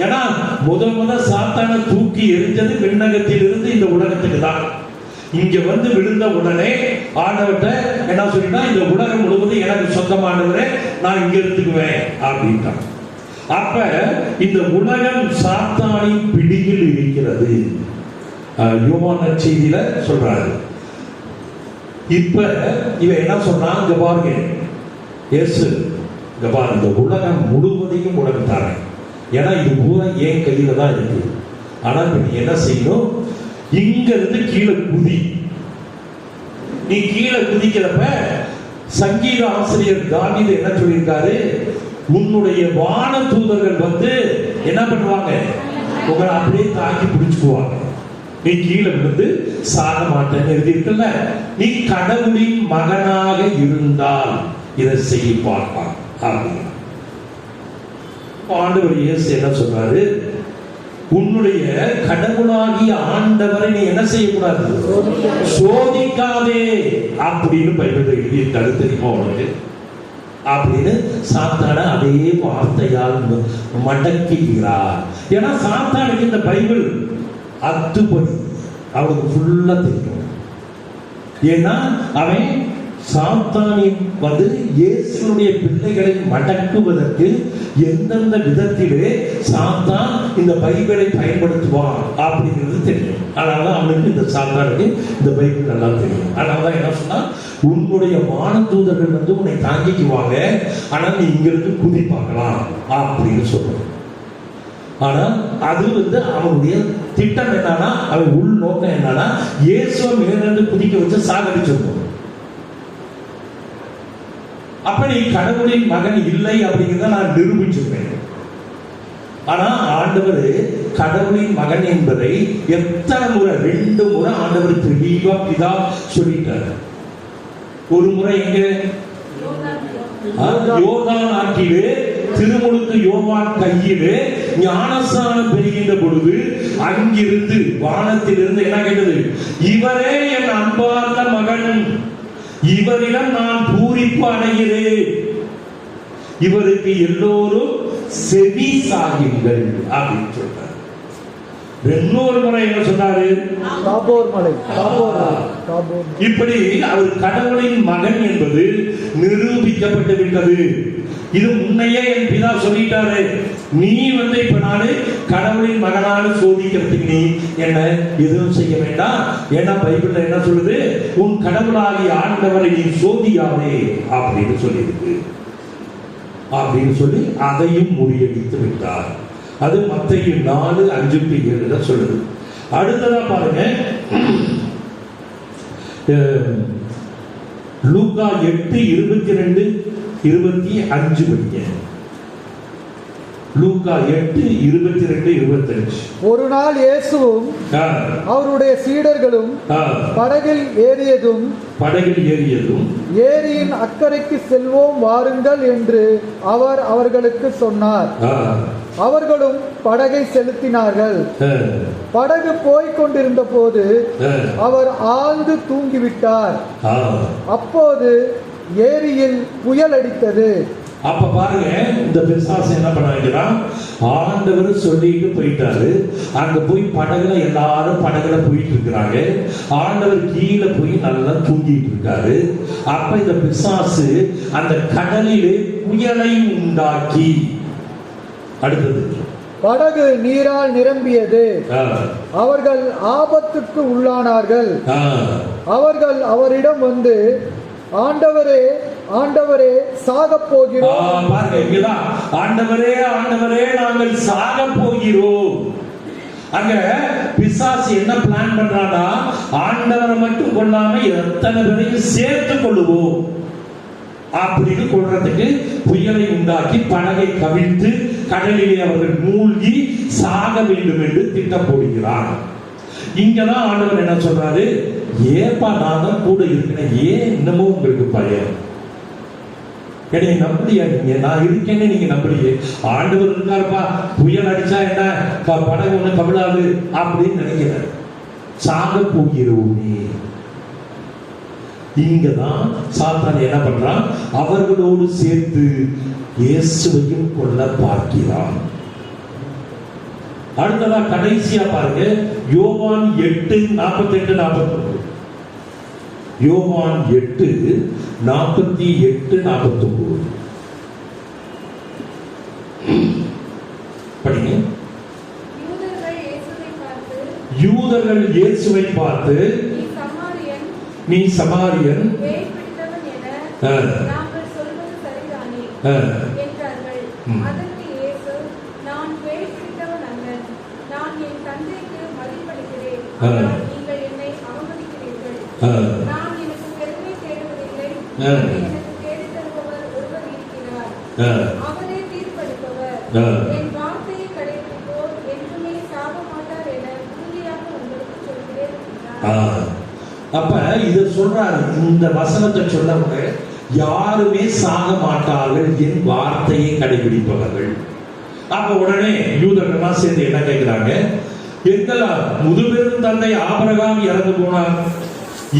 ஏன்னா முத சாத்தானை தூக்கி எரிஞ்சது விண்ணகத்தில் இருந்து இந்த உலகத்துக்கு தான். இங்க வந்து விழுந்த உடனே ஆண்டவர்கிட்ட என்ன சொல்லிட்டா, இந்த உலகம் முழுவதும் எனக்கு சொந்தமானவரே, நான் இங்க இருந்துக்குவேன் அப்படின்ட்டான். அப்ப இந்த உலகம் சாத்தானின் பிடியில் இருக்கிறது யோவான் நற்செய்தியில சொல்றாரு. இப்ப இவன் என்ன சொன்னான், இங்க பாருங்க இயேசு, இங்க பாருங்க இந்த உலகம் முழுவதையும் உனக்கு தரேன், ஏன்னா இது பூரா என் கையில தான் இருக்கு. ஆனா நீ என்ன செய்யணும், இங்க இருந்து கீழே குதி. நீ கீழே குதிக்கிறப்ப சங்கீத ஆசிரியர் தாவீது என்ன சொல்லியிருக்காரு, உன்னுடைய வான தூதர்கள் வந்து என்ன பண்ணுவாங்க, உங்களை அப்படியே தாக்கி பிடிச்சுக்குவாங்க. நீ கீழே விழுந்து சாக மாட்டேன்னு எழுதி இருக்குல்ல. நீ கடவுளின் மகனாக இருந்தால் இதை செய்ய பார்ப்பான் அப்படின்னு ஆண்டவர் இயேசு என்ன சொல்றாரு, உன்னுடைய கடவுளாகிய ஆண்டவரை நீ என்ன செய்யக்கூடாது, சோதிக்காதே அப்படின்னு பைபிள் எழுதியிருக்காரு. தெரியுமா உனக்கு? அப்படின்னு சாத்தான அதே வார்த்தையால் மடக்கிறார். ஏன்னா சாத்தானுக்கு இந்த பைபிள் அத்துப்படி அவனுக்கு ஃபுல்லா தெரியும். ஏன்னா அவன் சாத்தானின் வந்து இயேசுடைய பிள்ளைகளை மடக்குவதற்கு எந்தெந்த விதத்திலே சாத்தான் இந்த பைபிளை பயன்படுத்துவான் அப்படிங்கிறது தெரியும். அதனாலதான் அவனுக்கு இந்த சாத்தானுக்கு இந்த பைபிள் நல்லா தெரியும். அதனாலதான் என்ன சொன்னா, உன்னுடைய வானதூதர்கள் வந்து உன்னை தாங்கிக்குவாங்க, ஆனா நீ இங்க இருந்து குதி பார்க்கலாம் அப்படின்னு சொல்றான். ஆனா அது வந்து அவனுடைய திட்டம் என்னன்னா, அவன் உள் நோக்கம் என்னன்னா, இயேசுவை மேலிருந்து குதிக்க வச்சு சாகடிச்சிருக்கும். அப்ப நீ கடவுளின் மகன் இல்லை அப்படிங்கிறத நான் நிரூபிச்சிருக்கேன். ஆனா ஆண்டவர் கடவுளின் மகன் என்பதை எத்தனை முறை, 2 முறை ஆண்டவர் தெளிவா பிதா சொல்லிட்டார். ஒரு முறை எங்க யோர்தான் ஆற்றிலே திருமுழுக்கு யோவான் கையிலே ஞானஸ்நானம் பெறுகின்ற பொழுது அங்கிருந்து வானத்திலிருந்து என்ன கேட்டது, இவரே என் அன்பார்ந்த மகன், இவரிடம் நான் பூரிப்பு அடைகிறேன், இவருக்கு எல்லோரும் செவி சாயுங்கள் அப்படின்னு சொல்றார். இன்னொரு முறை என்ன சொன்னாரு, இப்படி அவர் கடவுளின் மகன் என்பது நிரூபிக்கப்பட்டு விட்டது. இது முன்னையே என் பிதா சொல்லிட்டாரு, நீ வந்து இப்ப நானு கடவுளின் மகனால சோதிக்கிறதுக்கு நீ என்ன எதுவும் செய்ய வேண்டாம். ஏன்னா பைபிள்ல என்ன சொல்லுது, உன் கடவுளாகி ஆண்டவரை நீ சோதியாதே அப்படின்னு சொல்லியிருக்கு. அப்படின்னு சொல்லி அதையும் முறியடித்து விட்டார். அது மத்தேயு 4:5-7 சொல்லுது. அடுத்ததா பாருங்க, லூக்கா 8:22-25 படிங்க. லூக்கா 8:22-25. ஒரு நாள் இயேசுவும் அவருடைய சீடர்களும் படகில் ஏறியதும் ஏரியின் அக்கறைக்கு செல்வோம் வாருங்கள் என்று அவர் அவர்களுக்கு சொன்னார். அவர்களும் படகை செலுத்தினார்கள். படகு போய்க் கொண்டிருந்த போது அவர் ஆழ்ந்து தூங்கிவிட்டார். அப்போது ஏரியில் புயல் அடித்தது. அப்ப பாருங்க, இந்த பிசாசு என்ன பண்ணாங்கன்னா, ஆண்டவர் சொல்லிட்டு போயிட்டாரு. அங்க போய் படகுல எல்லாரும் படகுல போயிட்டு இருக்கிறாங்க. ஆண்டவர் கீழே போய் நல்லா தூங்கிட்டு இருக்காரு. அப்ப இந்த பிசாசு அந்த கடலிலே புயலை உண்டாக்கி, அடுத்தது படகு நீரால் நிரம்பியது. அவர்கள் ஆபத்துக்கு உள்ளானார்கள். அவர்கள் அவரிடம் வந்து, ஆண்டவரே ஆண்டவரே சாகப் போகிறோம். பாருங்க, இங்கதான் ஆண்டவரே ஆண்டவரே நாங்கள் சாகப் போகிறோம். அங்க பிசாசு என்ன பிளான் பண்றானா, ஆண்டவரை மட்டும் கொள்ளாம எத்தனை பேரையும் சேர்த்து கொள்ளுவோம் அப்படின்னு கொள்றதுக்கு புயலை உண்டாக்கி படகை கவிழ்த்து கடலிலே அவர்கள் மூழ்கி சாக வேண்டும் என்று திட்டம் போடுகிறார். இங்கதான் ஆண்டவர் என்ன சொல்றாரு, ஏப்பா நான் தான் கூட இருக்கிறேன், ஏன் இன்னமும் உங்களுக்கு பயம்? என்னை நம்பலையா நீங்க? நான் இருக்கேன்னு நீங்க நம்பலையே. ஆண்டவர் இருக்காருப்பா, புயல் அடிச்சா என்ன, படகு ஒண்ணு கவிழாது அப்படின்னு நினைக்கிறேன். சாக போகிறோமே. இங்கதான் சாத்தான் என்ன பண்றான், அவர்களோடு சேர்த்து இயேசுவையும் கொல்ல பார்க்கிறான். அடுத்ததா கடைசியா பாருங்க, யோவான் 8:48-49. யோவான் 8:48-49 படிங்க. யூதர்கள் இயேசுவை பார்த்து, நீ சமாரியன், நாங்கள் சொல்வது சரிதானே என்றார்கள். அதற்கு இயேசு, நான் பேய் பிடித்தவன் அல்ல, நான் என் தந்தைக்கு மதிப்பளிக்கிறேன், ஆனால் நீங்கள் என்னை அவமதிக்கிறீர்கள். நான் எனக்கு பெருமை தேடுவதில்லை, எனக்கு தேடித் தருபவர் ஒருவர் இருக்கிறார், அவரே தீர்ப்பளிப்பவர். என் வார்த்தையை கடைபிடிப்போர் என்றுமே சாக மாட்டார் என உறுதியாக உங்களுக்கு சொல்கிறேன் என்றார். அப்ப இத சொல்றாரு, இந்த வசனத்தை சொல்லவங்க யாருமே சாக மாட்டார்கள் என் வார்த்தையை கடைபிடிப்பவர்கள். அப்ப உடனே யூதர்கள்லாம் சேர்ந்து என்ன கேட்கிறாங்க, எங்கெல்லாம் முதுபெரும் தந்தை ஆபிரகாம் இறந்து போனார்,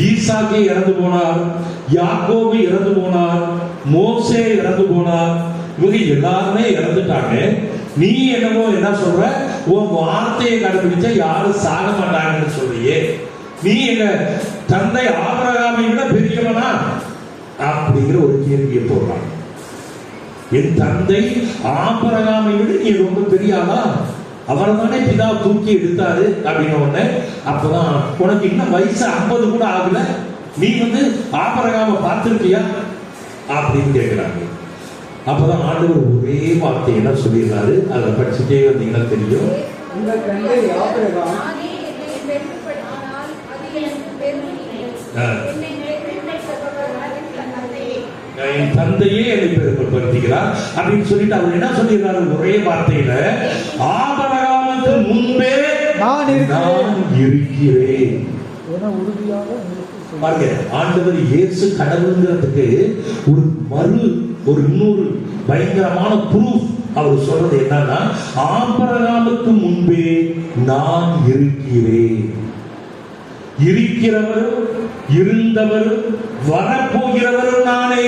ஈசாக்கே இறந்து போனார், யாக்கோபு இறந்து போனார், மோசே இறந்து போனார், இவங்க எல்லாருமே இறந்துட்டாங்க. நீ என்னமோ என்ன சொல்ற, உன் வார்த்தையை கடைபிடிச்சா யாரும் சாக மாட்டாங்கன்னு சொல்றியே, நீ எங்க தந்தை ஆபிரகாமை விட பெரியவனா அப்படிங்கிற ஒரு கேள்வியை போடுறான். என் தந்தை ஆபிரகாமை விட நீ ரொம்ப பெரிய ஆளா, அவரை தானே பிதா தூக்கி எடுத்தாரு அப்படின்னு உடனே, அப்பதான் உனக்கு இன்னும் வயசு 50 கூட ஆகல, நீ ஆபிரகாமை பார்த்திருக்கியா அப்படின்னு கேட்கிறாங்க. அப்பதான் ஆண்டவர் ஒரே வார்த்தை என்ன சொல்லிடுறாரு, அதை படிச்சுட்டே வந்தீங்கன்னா தெரியும். என் தந்தையே என்னை பெருமைப்படுத்துகிறார் அப்படின்னு சொல்லிட்டு அவர் என்ன சொல்லிடுறாரு ஒரே வார்த்தையில, ஆபிரகாமுக்கு முன்பே நான் இருக்கிறேன். பாருங்க, ஆண்டவர் இயேசு கடவுள்ங்கிறதுக்கு ஒரு இன்னொரு பயங்கரமான ப்ரூஃப் அவர் சொல்றது என்னன்னா, ஆபிரகாமுக்கு முன்பே நான் இருக்கிறேன். இருக்கிறவரும் இருந்தவரும் வரப்போகிறவரும் நானே.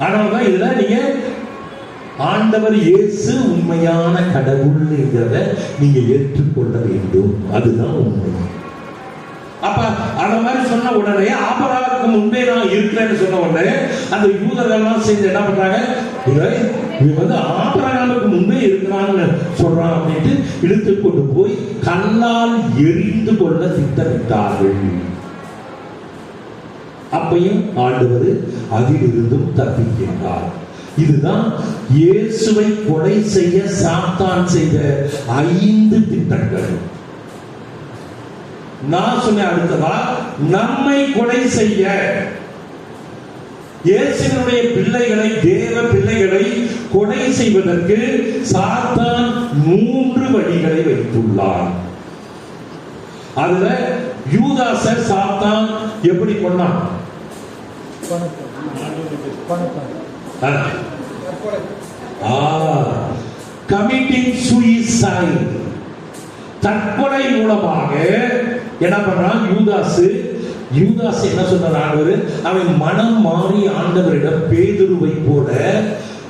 அதனால்தான் இதுல நீங்க ஆண்டவர் இயேசு உண்மையான கடவுள்ங்கிறத நீங்க ஏற்றுக்கொள்ள வேண்டும். அதுதான் உண்மை. அப்ப அந்த மாதிரி சொன்ன உடனே, ஆபிரகாமுக்கு முன்பே நான் இருக்கிறேன்னு சொன்ன உடனே அந்த யூதர்கள்லாம் சேர்ந்து என்ன பண்றாங்க, இவன் ஆபிரகாமுக்கு முன்பே இருக்கிறான்னு சொல்றான் அப்படின்ட்டு இழுத்து கொண்டு போய் கல்லால் எரிந்து கொள்ள திட்டமிட்டார்கள். அப்பையும் ஆண்டவர் அதிலிருந்தும் தப்பிக்கின்றார். இதுதான் இயேசுவை கொலை செய்ய சாத்தான் செய்த 5 திட்டங்கள். நான் சொன்ன அடுத்ததா நம்மை கொலை செய்ய இயேசுவினுடைய பிள்ளைகளை, தேவ பிள்ளைகளை கொலை செய்வதற்கு சாத்தான் 3 வழிகளை வைத்துள்ளார். அதுல யூதாச சாத்தான் எப்படி கொன்னான்? கமிட்டிங் சூசைட், தற்கொலை மூலமாக என்ன பண்றான் யூதாஸ் என்ன சொன்னார்? அவன் மனம் மாறி ஆண்டவரிடம் பேதுருவை போல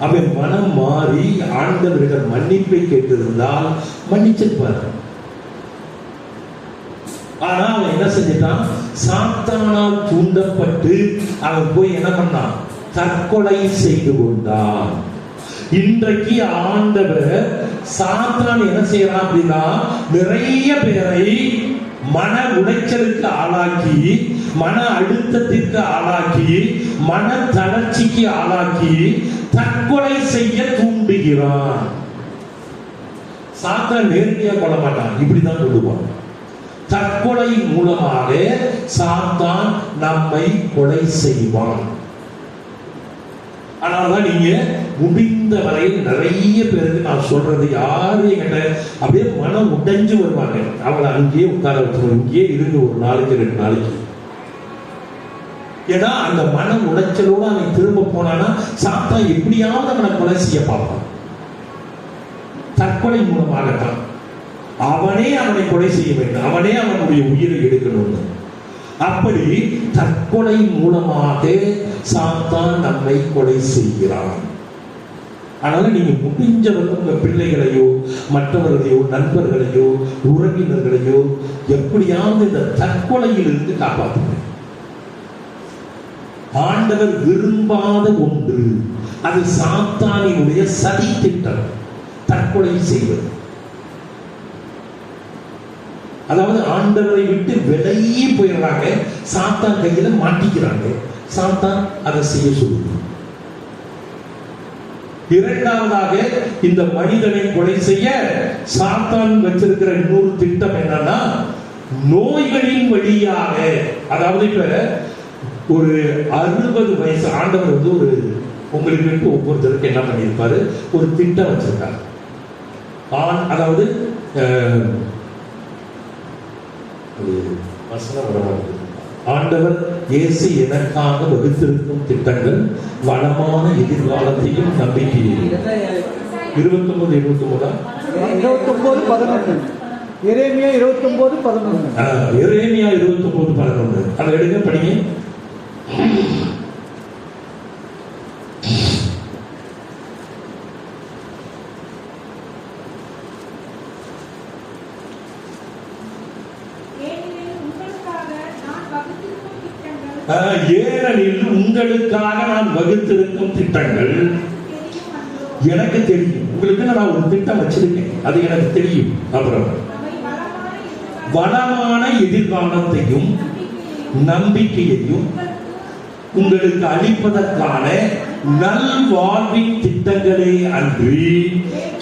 அவன் மனம் மாறி ஆண்டவரிடம் மன்னிப்பை கேட்டிருந்தால் மன்னிச்சிருப்பார். ஆனா அவன் என்ன செஞ்சிட்டான்? சாத்தானால் தூண்டப்பட்டு அவன் போய் என்ன பண்ணான்? தற்கொலை செய்து கொண்டான். இன்றைக்கு ஆண்டவர் சாத்தான் என்ன செய்யறான் அப்படின்னா, நிறைய பேரை மன உளைச்சலுக்கு ஆளாக்கி, மன அழுத்தத்திற்கு ஆளாக்கி, மன தளர்ச்சிக்கு ஆளாக்கி தற்கொலை செய்ய தூண்டுகிறான். சாத்தான் நேரடியா கொள்ள மாட்டான், இப்படிதான் கொள்ளுவான். தற்கொலை மூலமாக சாத்தான் நம்மை கொலை செய்வான். அதனாலதான் நீங்க முடிந்த வரை நிறைய பேருக்கு நான் சொல்றது, யாரு என்கிட்ட அப்படியே மனம் உடைஞ்சு வருவாங்க, அவளை அங்கேயே உட்கார வச்சுருவோம், இங்கேயே இருந்து ஒரு நாளைக்கு 2 நாளைக்கு. ஏன்னா அந்த மன உளைச்சலோட அவன் திரும்ப போனானா சாத்தான் எப்படியாவது அவனை கொலை செய்ய பார்ப்பான். தற்கொலை மூலமாகத்தான் அவனே அவனை கொலை செய்ய வேண்டும், அவனே அவனுடைய உயிரை எடுக்கணும். அப்படி தற்கொலை மூலமாக சாத்தான் நம்மை கொலை செய்கிறான். அதனால நீங்க முடிஞ்சவரை உங்க பிள்ளைகளையோ, மற்றவர்களையோ, நண்பர்களையோ, உறவினர்களையோ எப்படியாவது இந்த தற்கொலையில் இருந்து காப்பாற்றுங்க. ஆண்டவர் விரும்பாத ஒன்று, அது சாத்தானினுடைய சதி திட்டம், தற்கொலை செய்வது. அதாவது ஆண்டவரை விட்டு விலகி போயிடுறாங்க, சாத்தான் கையில மாட்டிக்கிறாங்க, சாத்தான் அதை செய்ய சொல்லுது. இரண்டாவதாக, இந்த மனிதனை கொலை செய்ய சாத்தான் வச்சிருக்கிற இன்னொரு திட்டம் என்னன்னா, நோய்களின் வழியாக. அதாவது இப்ப ஒரு 60 வயசு ஆண்டவர் வந்து ஒரு உங்களுக்கு ஒவ்வொருத்தருக்கு என்ன பண்ணியிருப்பாரு, ஒரு திட்டம் வச்சிருக்காரு. அதாவது ஆண்டவர் இயேசு எனக்காக வகுத்திருக்கும் திட்டங்கள் வளமான எதிர்காலத்தையும் நம்பிக்கையையும். 29:11 எரேமியா 29:11. எரேமியா 29:11 அதை எடுங்க, படிங்க. ஏனெனில் உங்களுக்காக நான் வகுத்திருக்கும் திட்டங்கள் எனக்கு தெரியும். உங்களுக்கு நான் ஒரு திட்டம் வச்சிருக்கேன், அது எனக்கு தெரியும். அப்புறம் வளமான எதிர்காலத்தையும் நம்பிக்கையையும் உங்களுக்கு அளிப்பதற்கான நல்வாழ்வின் திட்டங்களே அன்றி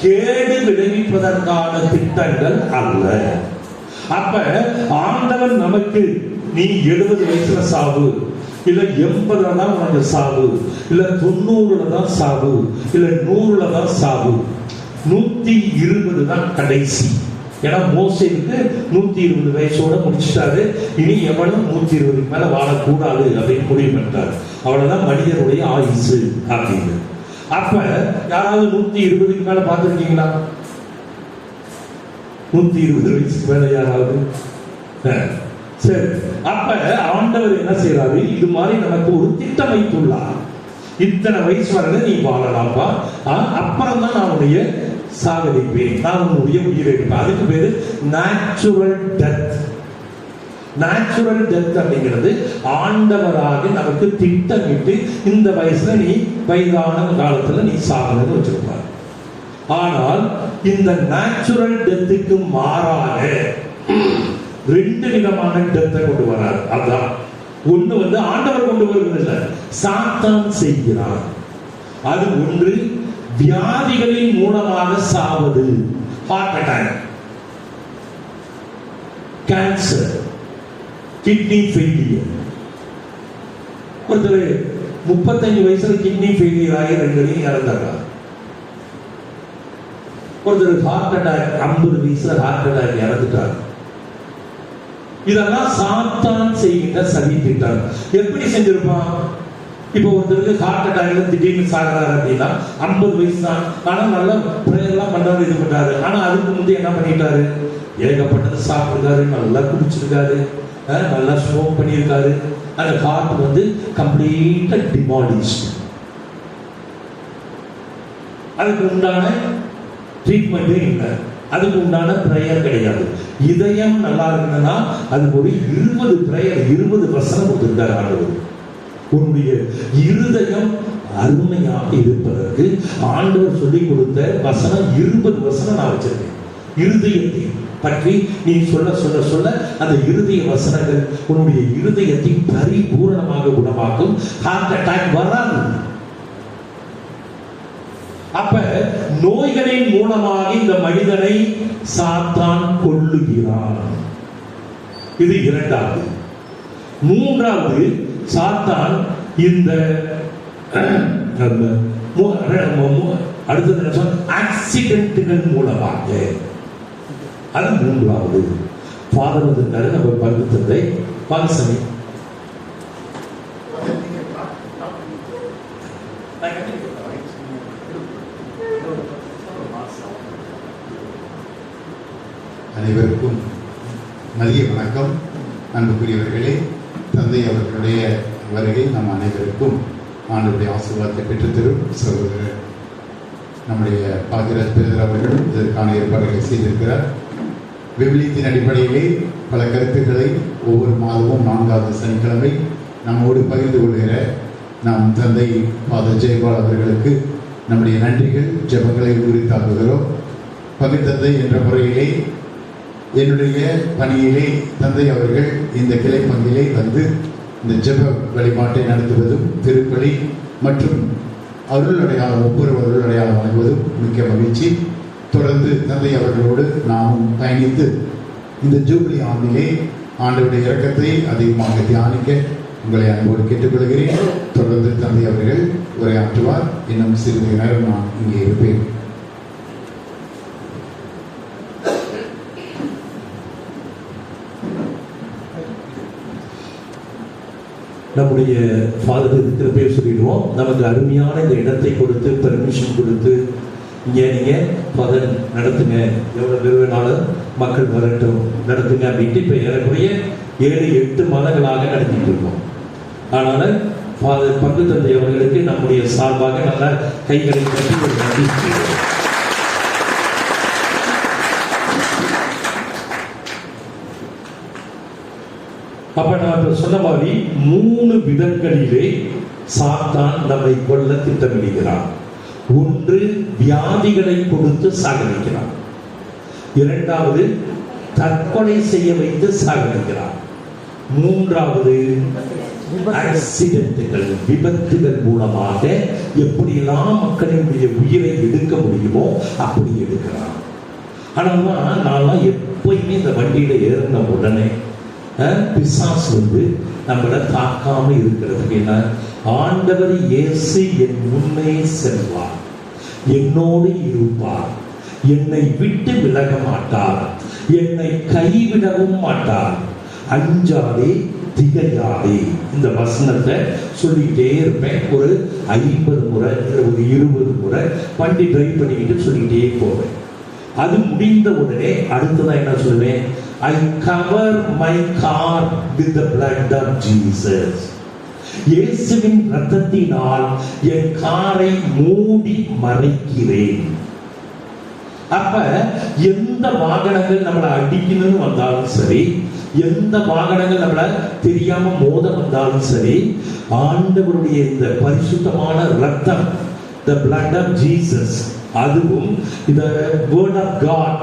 கேடு விளைவிப்பதற்கான திட்டங்கள் அல்ல. அப்ப ஆண்டவர் நமக்கு, நீ 70 வயசுல சாவு, இல்ல 80 தான் உனக்கு சாவு, இல்ல 90 தான் சாவு, இல்ல 100 தான் சாவு, 120 தான் கடைசி. ஏன்னா மோசேக்கு 120 வயசோட முடிச்சிட்டாரு, இனி எவனும் 120 மேல வாழக்கூடாது அப்படின்னு முடிவு பண்ணிட்டாரு. அவ்வளவுதான் மனிதனுடைய ஆயுசு அப்படின்னு. அப்ப யாராவது 120க்கு மேல பார்த்துருக்கீங்களா? 120 வயசுக்கு மேல யாராவது? சரி. அப்ப ஆண்டவர் என்ன செய்யறாரு, இது மாதிரி நமக்கு ஒரு திட்டம் வைத்துள்ளார். இத்தனை வயசு வரல நீ வாழலாம்பா, அப்புறம் தான் நான் உடைய சாகடிப்பேன், நான் உன்னுடைய உயிரை எடுப்பேன். அதுக்கு பேரு நேச்சுரல் டெத். நேச்சுரல் டெத் அப்படிங்கிறது ஆண்டவராக நமக்கு திட்டமிட்டு இந்த வயசுல நீ வயதான காலத்துல நீ சாகணும்னு வச்சிருப்பார். ஆனால் இந்த நேச்சுரல் டெத்துக்கு மாறாக 2 விதமான டெத்தை கொண்டு வரார். அதான் ஒண்ணு வந்து ஆண்டவர் கொண்டு வருவதில்லை, சாத்தான் செய்கிறார். அது ஒன்று. வியாதிகளின் மூலமாக சாவது, heart attack, cancer, kidney failure. ஒருத்தர் 35 வயசுல கிட்னி ஃபெயிலியர் ஆகி 2 இறந்தாங்க. ஒருத்தர் ஹார்ட் அட்டாக் 50 வயசுல ஹார்ட் அட்டாக் இறந்துட்டார். இதெல்லாம் சாத்தான் செய்கின்ற சதி திட்டம். எப்படி செஞ்சிருப்பான்? இப்போ ஒருத்தருக்கு ஹார்ட் அட்டாக்ல திடீர்னு சாகிறாரு அப்படின்னா 50 வயசு தான், ஆனா நல்லா பிரேயர்லாம் பண்றாரு, இது பண்றாரு. ஆனா அதுக்கு முந்தைய என்ன பண்ணிட்டாரு? ஏகப்பட்டது சாப்பிட்டுருக்காரு, நல்லா குடிச்சிருக்காரு, நல்லா ஸ்மோக் பண்ணியிருக்காரு. அந்த ஹார்ட் கம்ப்ளீட்டா டிமாலிஷ்ட். அதுக்கு உண்டான ட்ரீட்மெண்ட்டே இல்லை, அதுக்கு உண்டான பிரேயர் கிடையாது. இதயம் நல்லா இருக்குன்னா அதுக்கு ஒரு 20 பிரேயர், 20 வசனம் கொடுத்திருக்காரு ஆண்டவர். உன்னுடைய இருதயம் அருமையாக இருப்பதற்கு ஆண்டவர் சொல்லிக் கொடுத்த வசனம் 20 வசனம் நான் வச்சிருக்கேன். இருதயத்தை பற்றி நீ சொல்ல சொல்ல சொல்ல அந்த இருதய வசனங்கள் உன்னுடைய இருதயத்தை பரிபூரணமாக குணமாக்கும். ஹார்ட் அட்டாக் வராது. அப்ப நோய்களின் மூலமாக இந்த மனிதனை சாத்தான் கொல்லுகிறான். இது 2வது. 3வது, சாத்தான் இந்த அடுத்தது ஆக்சிடென்ட்கள் மூலமாக, அது 3வது. ஃபாதர் வந்திருக்காரு, நம்ம பங்கு தந்தை பாலசாமி. அனைவருக்கும் மதிய வணக்கம். அன்புக்குரியவர்களே, தந்தை அவர்களுடைய வருகை நம் அனைவருக்கும் ஆண்டவருடைய ஆசீர்வாதத்தை பெற்றுத்தரும். சகோதரர் நம்முடைய பாகிராஜ் பிரதர் அவர்களும் இதற்கான ஏற்பாடுகளை செய்திருக்கிறார். விவிலியத்தின் அடிப்படையிலே பல கருத்துக்களை ஒவ்வொரு மாதமும் 4வது சனிக்கிழமை நம்மோடு பகிர்ந்து கொள்கிற நம் தந்தை ஃபாதர் ஜெயபால் அவர்களுக்கு நம்முடைய நன்றிகள், ஜெபங்களை உரித்தாக்குகிறோம். பகிர் தந்தை என்ற முறையிலே என்னுடைய பணியிலே தந்தை அவர்கள் இந்த கிளை பங்கிலே வந்து இந்த ஜெப வழிபாட்டை நடத்துவதும், திருப்பலி மற்றும் அருள் அடையாளம், ஒவ்வொரு அருள் அடையாளம் வழங்குவதும் மிக்க மகிழ்ச்சி. தொடர்ந்து தந்தை அவர்களோடு நாமும் பயணித்து இந்த ஜூபிலி ஆண்டிலே ஆண்டவருடைய இரக்கத்தை அதிகமாக தியானிக்க உங்களை அன்போடு கேட்டுக்கொள்கிறேன். தொடர்ந்து தந்தை அவர்கள் உரையாற்றுவார். இன்னும் சிறிது நேரம் நான் இங்கே இருப்பேன். நம்முடைய ஃபாதர் இருக்கிற பேர் சொல்லிடுவோம். நமக்கு அருமையான இந்த இடத்தை கொடுத்து பெர்மிஷன் கொடுத்து இங்கே நீங்கள் ஃபாதர் நடத்துங்க, எவ்வளோ பேர் வேணாலும் மக்கள் வரட்டும் நடத்துங்க அப்படின்ட்டு இப்போ ஏறக்குறைய 7-8 மாதங்களாக நடத்திட்டு இருக்கோம். அதனால் ஃபாதர் பங்கு தந்தை அவர்களுக்கு நம்முடைய சார்பாக நல்ல கைகளை கட்டி ஒரு நன்றி செய்வோம். அப்ப நான் சொன்ன மாதிரி 3 விதங்களிலே சாத்தான் நம்மை கொல்ல திட்டமிடுகிறான். ஒன்று, வியாதிகளை கொடுத்து சாகடிக்கிறான். 2வது, தற்கொலை செய்ய வைத்து சாகடிக்கிறான். 3வது, ஆக்சிடென்ட்கள், விபத்துகள் மூலமாக எப்படியெல்லாம் மக்களினுடைய உயிரை எடுக்க முடியுமோ அப்படி எடுக்கிறான். ஆனால் நான் எப்பயுமே இந்த வண்டியில ஏறின உடனே பிசாசு நம்மளை தாக்காம இருக்கிறதுக்கு என்ன, ஆண்டவர் இயேசு என் முன்னே செல்வார், என்னோடு இருப்பார், என்னை விட்டு விலக மாட்டார், என்னை கைவிடவும் மாட்டார், அஞ்சாதே திகையாதே. இந்த வசனத்தை சொல்லிக்கிட்டே இருப்பேன். ஒரு 50 முறை ஒரு 20 முறை வண்டி டிரைவ் பண்ணிக்கிட்டு சொல்லிக்கிட்டே போவேன். அது முடிந்த உடனே அடுத்ததான் என்ன சொல்லுவேன், I cover my car with the blood of Jesus. இயேசுவின் இரத்தத்தினால் என் காரை மூடி மறைக்கிறேன். அப்ப எந்த வாகனங்கள் நம்மளை அடிக்கணும்னு வந்தாலும் சரி, எந்த வாகனங்கள் நம்மளை தெரியாம மோத வந்தாலும் சரி, ஆண்டவருடைய இந்த பரிசுத்தமான இரத்தம், the blood of Jesus, அதுவும் இந்த word of God,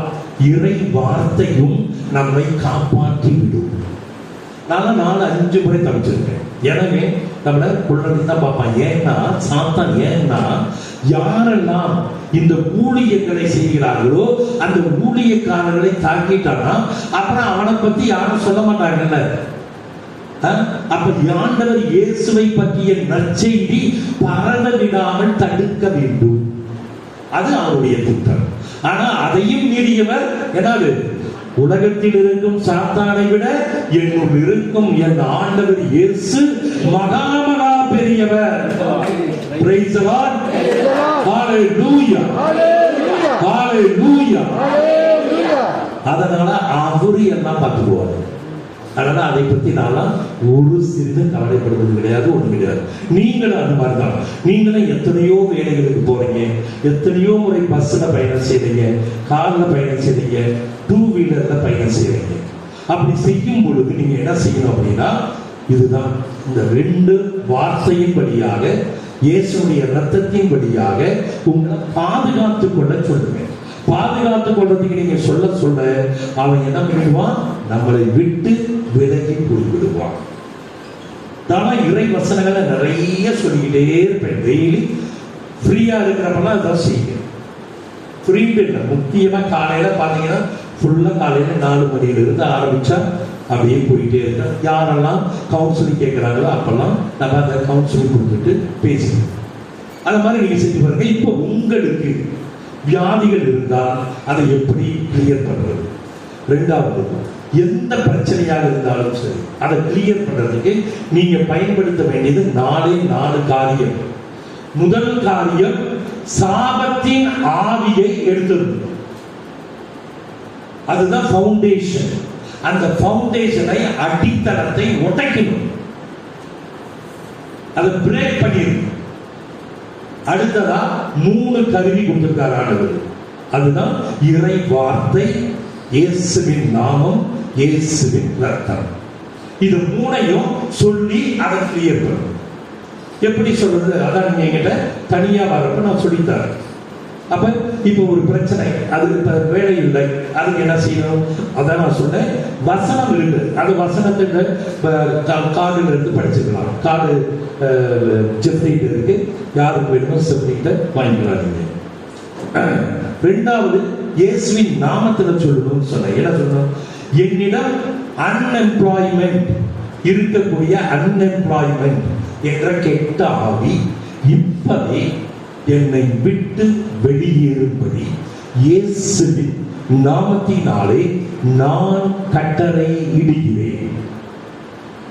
இறை வார்த்தையும் நம்மை காப்பாற்றி விடும். நான் 4-5 முறை தவிச்சிருக்கேன். எனவே நம்மள கொள்றதுக்கு தான் பார்ப்பான். ஏன்னா சாத்தான் யாரெல்லாம் இந்த ஊழியர்களை செய்கிறார்களோ அந்த ஊழியக்காரர்களை தாக்கிட்டானா அப்புறம் அவனை பத்தி யாரும் சொல்ல மாட்டாங்கல்ல. அப்ப ஆண்டவர் இயேசுவை பற்றிய நற்செய்தி பரவ விடாமல் தடுக்க வேண்டும். அது அவருடைய திட்டம். ஆனா அதையும் மீறியவர் என்னது, உலகத்தில் இருக்கும் சாத்தானை விட என்னுள் இருக்கும் என் ஆண்டவர் இயேசு மகா மகா பெரியவர். Praise the Lord. Hallelujah. Hallelujah. அதனால அவரு எல்லாம் பார்த்துக்குவாரு. அதனால அதை பத்தி நான் ஒரு சிறிது கவலைப்படுவது கிடையாது, ஒண்ணு கிடையாது. நீங்களும் அது மாதிரிதான். நீங்களும் எத்தனையோ வேலைகளுக்கு போறீங்க, எத்தனையோ முறை பஸ்ல பயணம் செய்றீங்க, கார்ல பயணம் செய்றீங்க, 2 வீலர்ல பயணம் செய்றீங்க. அப்படி செய்யும் பொழுது நீங்க என்ன செய்யணும் அப்படின்னா, இதுதான் இந்த 2 வார்த்தையின் வழியாக, இயேசுடைய இரத்தத்தின் வழியாக உங்களை பாதுகாத்துக் கொள்ள சொல்லுங்க. பாதுகாத்துக் கொள்றதுக்கு நீங்க சொல்ல சொல்ல அவன் என்ன பண்ணிடுவான், நம்மளை விட்டு விலகி போய்விடுவான். நான் இறை வசனங்களை நிறைய சொல்லிக்கிட்டே இருப்பேன். டெய்லி ஃப்ரீயா இருக்கிறப்பெல்லாம் அதான் செய்யுங்க. ஃப்ரீண்டு இல்லை, முக்கியமா காலையில பாத்தீங்கன்னா ஃபுல்லா காலையில 4 மணியிலிருந்து ஆரம்பிச்சா அப்படியே போயிட்டே இருக்க. யாரெல்லாம் கவுன்சிலிங் கேட்கிறாங்களோ அப்பெல்லாம் நம்ம அந்த கவுன்சிலிங் கொடுத்துட்டு பேசணும். அந்த மாதிரி நீங்க செஞ்சு பாருங்க. இப்போ உங்களுக்கு வியாதிகள் இருந்தால் அதை எப்படி கிளியர் பண்றது? 2வது, எந்த பிரச்சனையாக இருந்தாலும் சரி அதை கிளியர் பண்றதுக்கு நீங்க பயன்படுத்த வேண்டியது 4 காரியம். முதல் காரியம், சாபத்தின் ஆவியை எடுத்தது. அதுதான் ஃபவுண்டேஷன். அந்த ஃபவுண்டேஷனை, அடித்தளத்தை உடைக்கணும், அதை பிரேக் பண்ணிடணும். அடுத்ததா 3 கருவி கொடுத்திருக்கார் ஆண்டவர். அதுதான் இறை வார்த்தை, இயேசுவின் நாமம், இயேசுவின் ரத்தம். இது 3ஐயும் சொல்லி அதை கிளியர் பண்ணணும். எப்படி சொல்றது? அதான் நீங்க என்கிட்ட தனியா வரப்ப நான் சொல்லித்தரேன். அப்ப இப்ப ஒரு பிரச்சனை, அது இப்ப வேலை இல்லை, அதுக்கு என்ன செய்யணும்? அதான் நான் சொன்னேன், வசனம் இருக்கு. அது வசனத்துக்கு கார்டுல இருந்து படிச்சுக்கலாம். கார்டு ஜெப்ரீட் இருக்கு, யாருக்கு வேணுமோ செப்ரீட்டை வாங்கிக்கலாம். 2வது, இயேசுவின் நாமத்துல சொல்லணும்னு சொன்னேன். என்ன சொல்லணும்? என்னிடம் அன்எம்ப்ளாய்மெண்ட் இருக்கக்கூடிய அன்எம்ப்ளாய்மெண்ட் என்ற கெட்ட ஆவி இப்பவே என்னை விட்டு வெளியேறும்படி இயேசுவின் நாமத்தினாலே நான் கட்டளை இடுகிறேன்.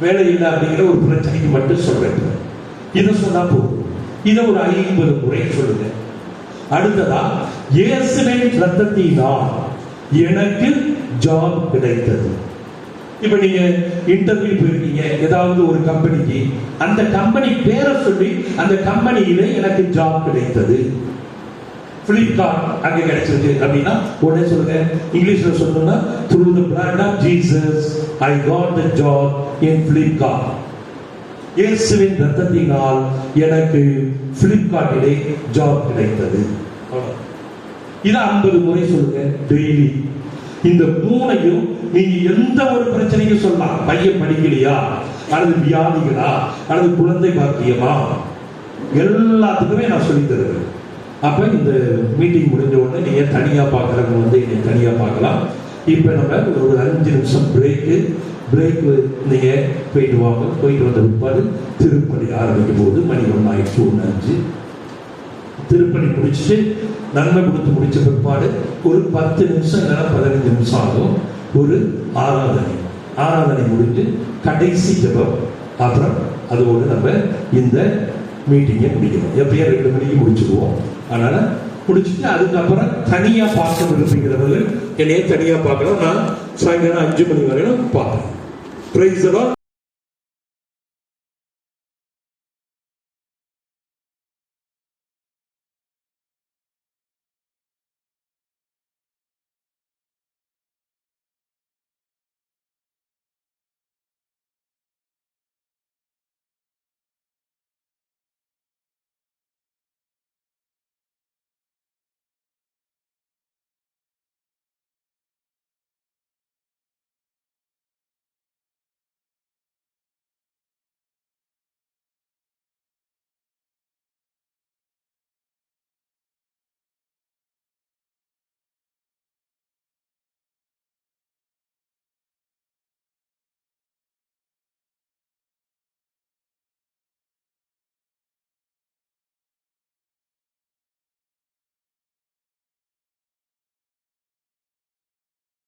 வேலை இல்லை அப்படிங்கிற ஒரு பிரச்சனைக்கு மட்டும் சொல்றேன். இதை சொன்னா போதும். இதை ஒரு 50 முறை சொல்லுங்க. அடுத்ததா, இயேசுவின் ரத்தத்தினால் எனக்கு ஜாப் கிடைத்தது. இப்ப நீங்க இன்டர்வியூ போயிருக்கீங்க ஏதாவது ஒரு கம்பெனிக்கு, அந்த கம்பெனி பேரை சொல்லி அந்த கம்பெனியில எனக்கு ஜாப் கிடைத்தது. பிளிப்கார்ட் அங்க கிடைச்சிருக்கு அப்படின்னா உடனே சொல்லுங்க. இங்கிலீஷ்ல சொல்லணும்னா, through the blood of Jesus I got the job in Flipkart. இயேசுவின் ரத்தத்தினால் எனக்கு பிளிப்கார்ட்டிலே ஜாப் கிடைத்தது. இத 50 முறை சொல்லுங்க டெய்லி. இந்த 3ஐயும் நீங்க எந்த ஒரு பிரச்சனையும் சொல்லலாம். பையன் படிக்கலையா, அல்லது வியாதிகளா, அல்லது குழந்தை பாக்கியமா, எல்லாத்துக்குமே நான் சொல்லி தருவேன். அப்ப இந்த மீட்டிங் முடிஞ்ச உடனே நீங்க தனியா பார்க்கறவங்க வந்து என்னை தனியா பார்க்கலாம். இப்ப நம்ம ஒரு 5 நிமிஷம் பிரேக் நீங்க போயிட்டு வாங்க. போயிட்டு வந்த பிற்பாடு திருப்பணி ஆரம்பிக்கும் போது மணி 1 ஆயிடுச்சு, 1:05. திருப்பணி முடிச்சுட்டு நன்மை கொடுத்து முடிச்ச பிற்பாடு ஒரு 10 நிமிஷம் இல்லைன்னா 15 நிமிஷம் ஆகும். ஒரு ஆராதனை முடிஞ்சு கடைசி ஜெபம், அப்புறம் அதோடு நம்ம இந்த மீட்டிங்கை முடிக்கணும். எப்பயும் 2 மணிக்கு முடிச்சுக்குவோம். அதனால முடிச்சுட்டு அதுக்கப்புறம் தனியா பார்க்க விரும்புகிறவர்கள் என்னையே தனியா பார்க்கலாம். நான் சாயங்காலம் 5 மணி வரையும் பார்ப்பேன். Praise the Lord.